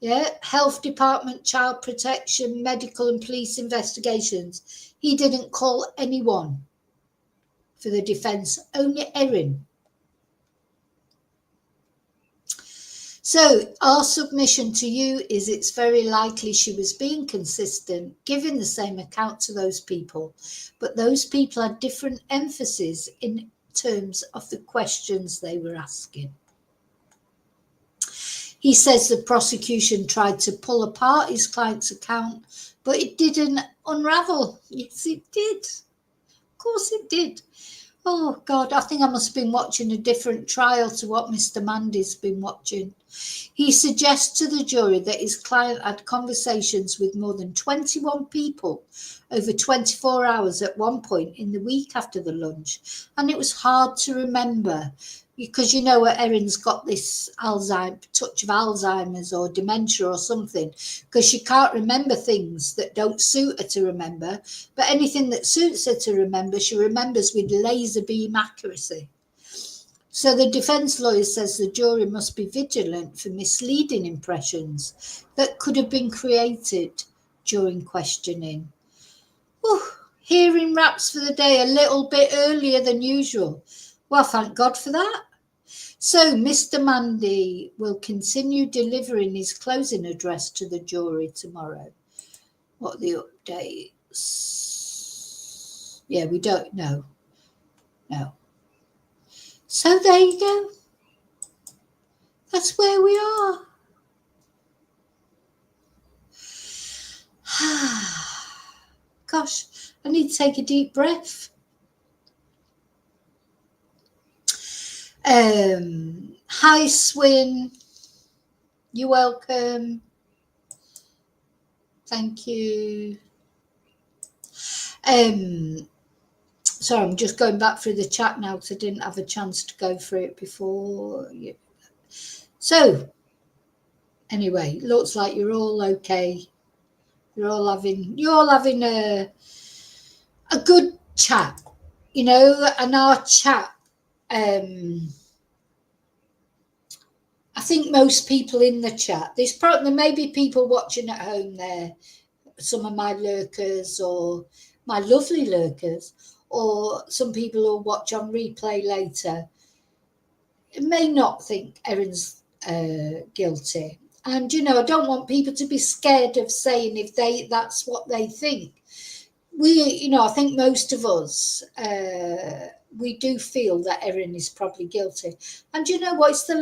Yeah, health department, child protection, medical and police investigations. He didn't call anyone for the defence, only Erin. So our submission to you is it's very likely she was being consistent, giving the same account to those people, but those people had different emphasis in terms of the questions they were asking. He says the prosecution tried to pull apart his client's account, but it didn't unravel. Yes, it did. Of course it did. Oh, God, I think I must have been watching a different trial to what Mr. Mandy's been watching. He suggests to the jury that his client had conversations with more than 21 people over 24 hours at one point in the week after the lunch. And it was hard to remember, because you know what, Erin's got this touch of Alzheimer's or dementia or something, because she can't remember things that don't suit her to remember, but anything that suits her to remember, she remembers with laser beam accuracy. So the defence lawyer says the jury must be vigilant for misleading impressions that could have been created during questioning. Hearing wraps for the day a little bit earlier than usual. Well, thank God for that. So Mr. Mandy will continue delivering his closing address to the jury tomorrow. What are the updates? Yeah, we don't know. No. So there you go. That's where we are. Gosh, I need to take a deep breath. Hi, Swin. You're welcome. Thank you. Sorry, I'm just going back through the chat now because I didn't have a chance to go through it before. So, anyway, looks like you're all okay. You're all having a good chat, you know, and our chat. I think most people in the chat, there may be people watching at home there, some of my lurkers or my lovely lurkers, or some people who'll watch on replay later, may not think Erin's guilty. And, you know, I don't want people to be scared of saying that's what they think. I think most of us, we do feel that Erin is probably guilty. And you know what? It's the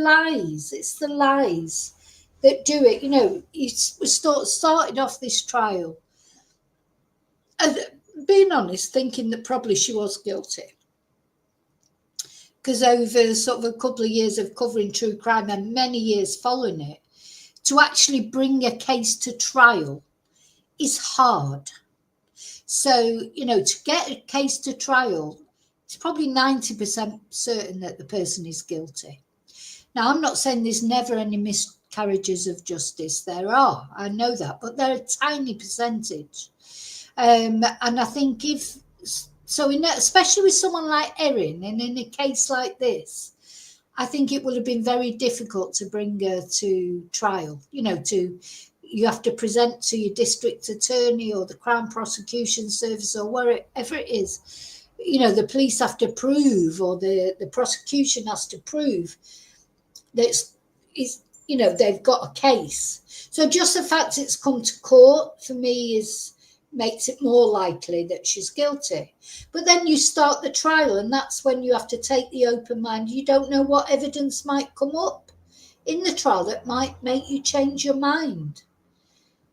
lies that do it. You know, we started off this trial, being honest, thinking that probably she was guilty. Because over sort of a couple of years of covering true crime and many years following it, to actually bring a case to trial is hard. So, you know, to get a case to trial, it's probably 90% certain that the person is guilty. Now, I'm not saying there's never any miscarriages of justice. There are, I know that, but they're a tiny percentage. And I think especially with someone like Erin, and in a case like this, I think it would have been very difficult to bring her to trial. You know, you have to present to your district attorney or the Crown Prosecution Service or wherever it is. You know, the police have to prove, or the prosecution has to prove that they've got a case. So just the fact it's come to court for me makes it more likely that she's guilty. But then you start the trial, and that's when you have to take the open mind. You don't know what evidence might come up in the trial that might make you change your mind.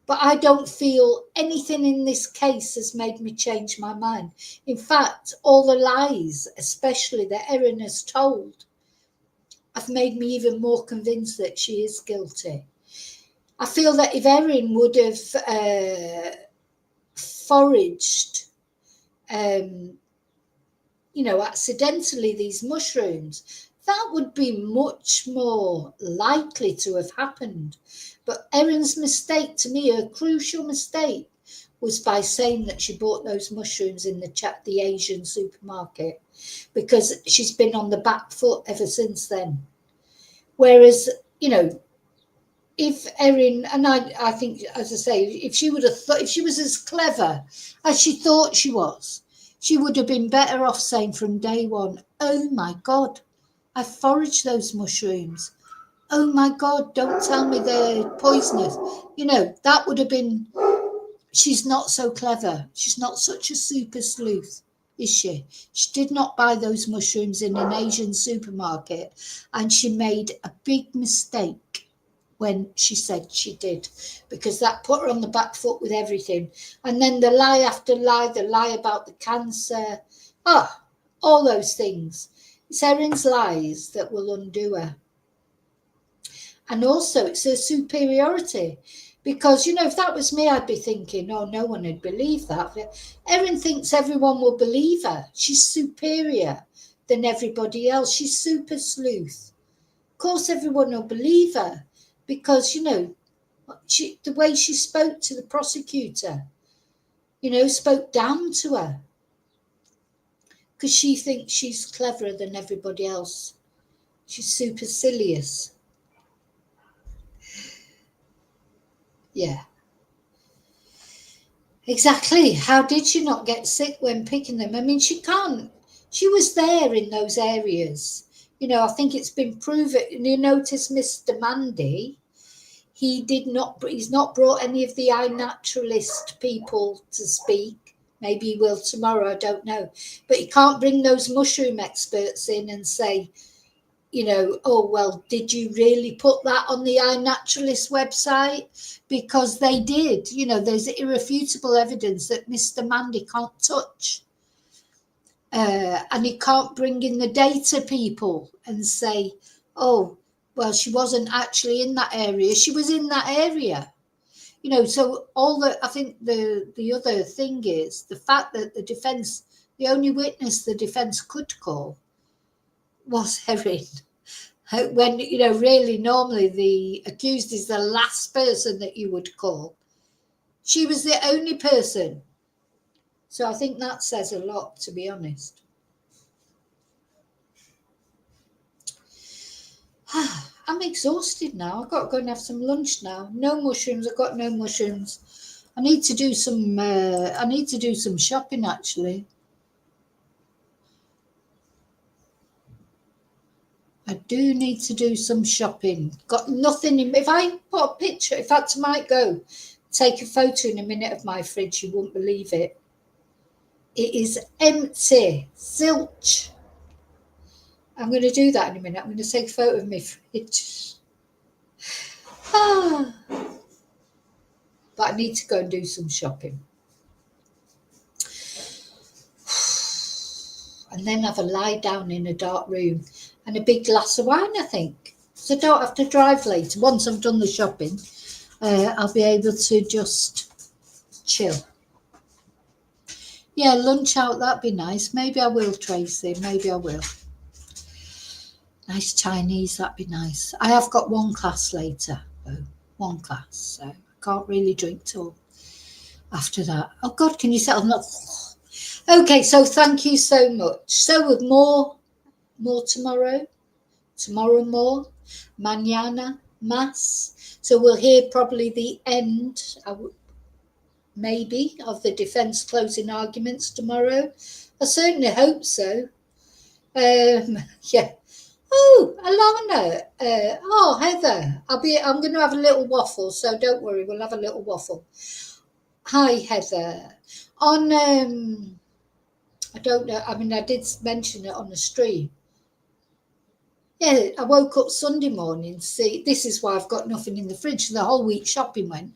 But I don't feel anything in this case has made me change my mind. In fact, all the lies, especially that Erin has told, have made me even more convinced that she is guilty. I feel that if Erin would have foraged, accidentally these mushrooms, that would be much more likely to have happened. But Erin's mistake, to me, her crucial mistake, was by saying that she bought those mushrooms in the Asian supermarket, because she's been on the back foot ever since then. Whereas, if Erin, and I think, as I say, if she would have thought, if she was as clever as she thought she was, she would have been better off saying from day one, oh my God, I foraged those mushrooms. Oh my God, don't tell me they're poisonous. That would have been, she's not so clever. She's not such a super sleuth, is she? She did not buy those mushrooms in an Asian supermarket, and she made a big mistake when she said she did, because that put her on the back foot with everything. And then the lie after lie, the lie about the cancer, all those things. It's Erin's lies that will undo her. And also it's her superiority, because, if that was me, I'd be thinking, oh, no one would believe that. Erin thinks everyone will believe her. She's superior than everybody else. She's super sleuth. Of course, everyone will believe her, because, the way she spoke to the prosecutor, spoke down to her, because she thinks she's cleverer than everybody else. She's supercilious. Yeah. Exactly. How did she not get sick when picking them? I mean, she can't. She was there in those areas. I think it's been proven. You notice Mr. Mandy, he's not brought any of the iNaturalist people to speak. Maybe he will tomorrow, I don't know. But he can't bring those mushroom experts in and say, oh, well, did you really put that on the iNaturalist website? Because they did. There's irrefutable evidence that Mr. Mandy can't touch. And he can't bring in the data people and say, oh, well, she wasn't actually in that area. She was in that area. So I think the other thing is the fact that the only witness the defense could call was Erin. When, really normally the accused is the last person that you would call. She was the only person. So I think that says a lot, to be honest. I'm exhausted now. I've got to go and have some lunch now. No mushrooms. I've got no mushrooms. I need to do some shopping, actually. I do need to do some shopping. Got nothing in. If I put a picture, in fact, I might go take a photo in a minute of my fridge. You won't believe it. It is empty. Zilch. I'm going to do that in a minute. I'm going to take a photo of my fridge. But I need to go and do some shopping. And then have a lie down in a dark room and a big glass of wine, I think. So I don't have to drive later. Once I've done the shopping, I'll be able to just chill. Yeah, lunch out, that'd be nice. Maybe I will, Tracy. Maybe I will. Nice Chinese, that'd be nice. I have got one class later, though. One class, so I can't really drink till after that. Oh, God, can you settle? Not. Okay, so thank you so much. So with more tomorrow more, mañana más. So we'll hear probably the end, maybe, of the defence closing arguments tomorrow. I certainly hope so. Yeah. Oh, Alana. Heather. I'm going to have a little waffle, so don't worry. We'll have a little waffle. Hi, Heather. On I don't know. I mean, I did mention it on the stream. Yeah, I woke up Sunday morning. See, this is why I've got nothing in the fridge. The whole week shopping went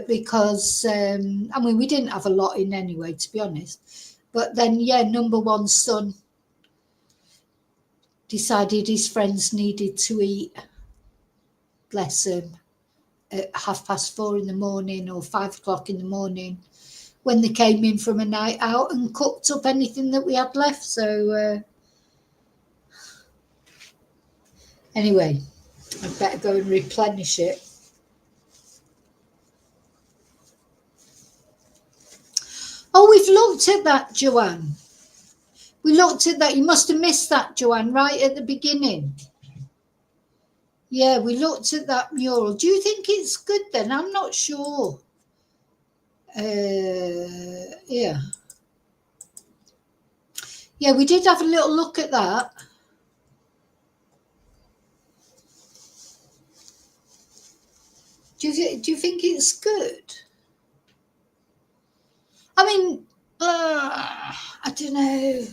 because, I mean, we didn't have a lot in anyway, to be honest. But then, yeah, number one son decided his friends needed to eat, bless him, at 4:30 in the morning or 5 o'clock in the morning when they came in from a night out and cooked up anything that we had left. So anyway, I'd better go and replenish it. Oh, we've looked at that, Joanne. We looked at that. You must have missed that, Joanne, right at the beginning. Yeah, we looked at that mural. Do you think it's good then? I'm not sure. Yeah. Yeah, we did have a little look at that. Do you think it's good? I mean, I don't know.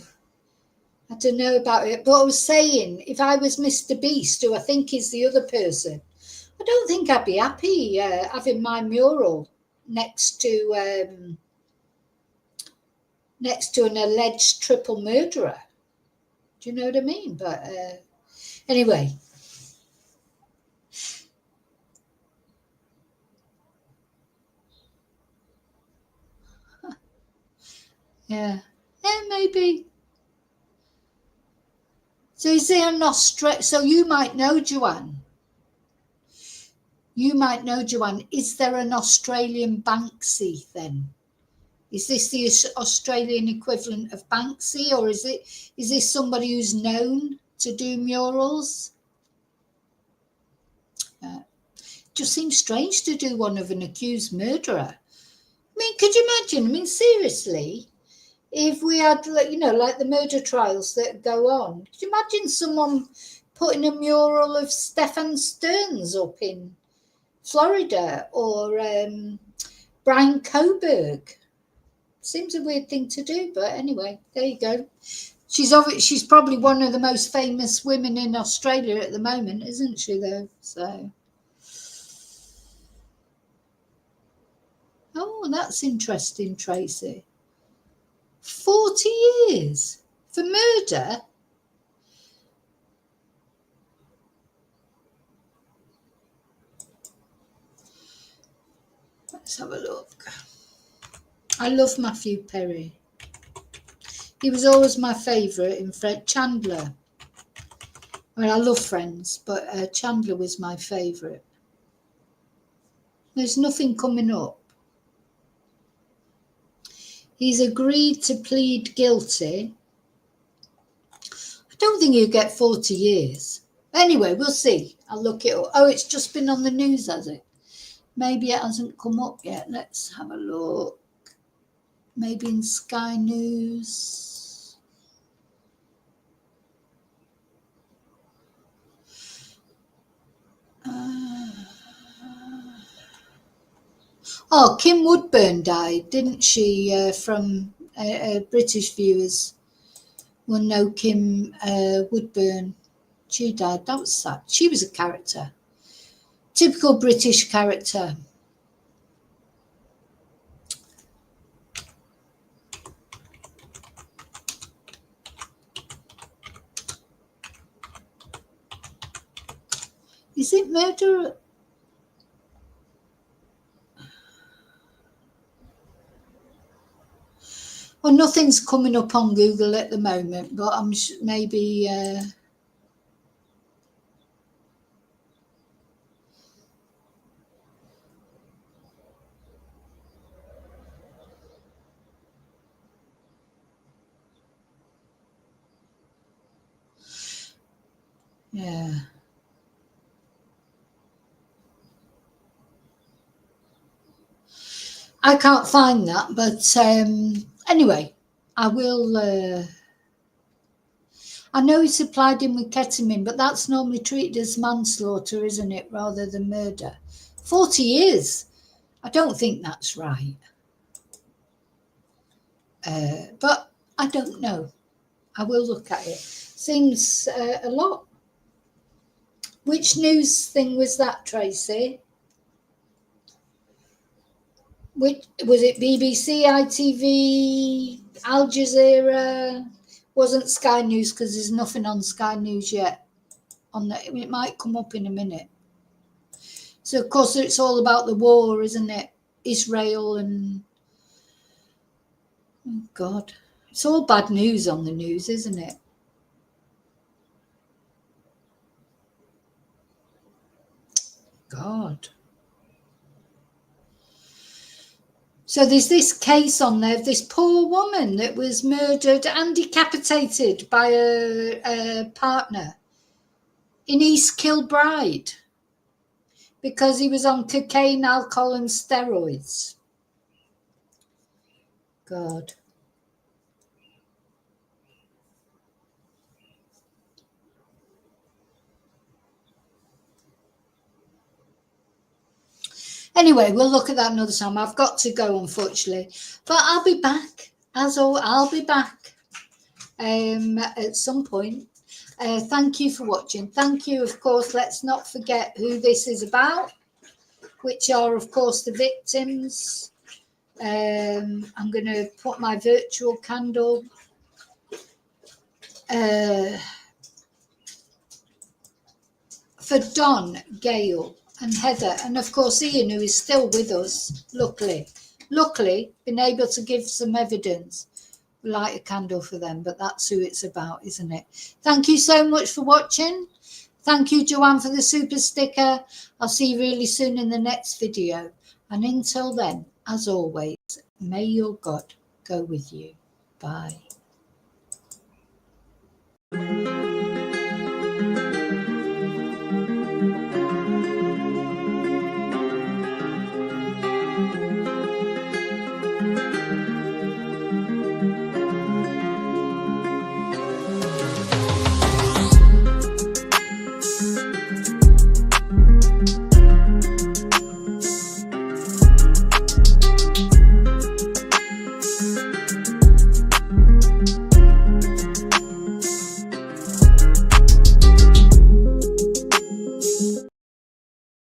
I don't know about it. But I was saying, if I was Mr. Beast, who I think is the other person, I don't think I'd be happy having my mural next to an alleged triple murderer. Do you know what I mean? But anyway. Yeah, maybe. So is there an so you might know, Joanne. You might know, Joanne. Is there an Australian Banksy then? Is this the Australian equivalent of Banksy, or is this somebody who's known to do murals? Just seems strange to do one of an accused murderer. I mean, could you imagine? I mean, seriously, if we had, like the murder trials that go on, could you imagine someone putting a mural of Stefan Stearns up in Florida, or Brian Coburg? Seems a weird thing to do, but anyway, there you go. She's probably one of the most famous women in Australia at the moment, isn't she, though? So, oh, that's interesting, Tracy. 40 years for murder? Let's have a look. I love Matthew Perry. He was always my favourite in Chandler. I mean, I love Friends, but Chandler was my favourite. There's nothing coming up. He's agreed to plead guilty. I don't think he'll get 40 years. Anyway, we'll see. I'll look it up. Oh, it's just been on the news, has it? Maybe it hasn't come up yet. Let's have a look. Maybe in Sky News. Oh, Kim Woodburn died, didn't she? From British viewers will know Kim Woodburn. She died. That was sad. She was a character. Typical British character. Is it murder? Well, nothing's coming up on Google at the moment, but I'm maybe. Yeah. I can't find that, but anyway, I will. I know he supplied him with ketamine, but that's normally treated as manslaughter, isn't it, rather than murder? 40 years. I don't think that's right. But I don't know. I will look at it. Seems a lot. Which news thing was that, Tracy? Which was it? BBC, ITV, Al Jazeera? Wasn't Sky News, because there's nothing on Sky News yet. It might come up in a minute. So of course it's all about the war, isn't it? Israel and oh God, it's all bad news on the news, isn't it? God. So there's this case on there of this poor woman that was murdered and decapitated by a partner in East Kilbride because he was on cocaine, alcohol and steroids. God. Anyway, we'll look at that another time. I've got to go, unfortunately, but I'll be back. As always, I'll be back at some point. Thank you for watching. Thank you. Of course, let's not forget who this is about, which are, of course, the victims. I'm going to put my virtual candle. For Don, Gail and Heather, and of course Ian, who is still with us, luckily been able to give some evidence. Light a candle for them, but that's who it's about, isn't it? Thank you so much for watching. Thank you, Joanne, for the super sticker. I'll see you really soon in the next video, and until then, as always, may your God go with you. Bye.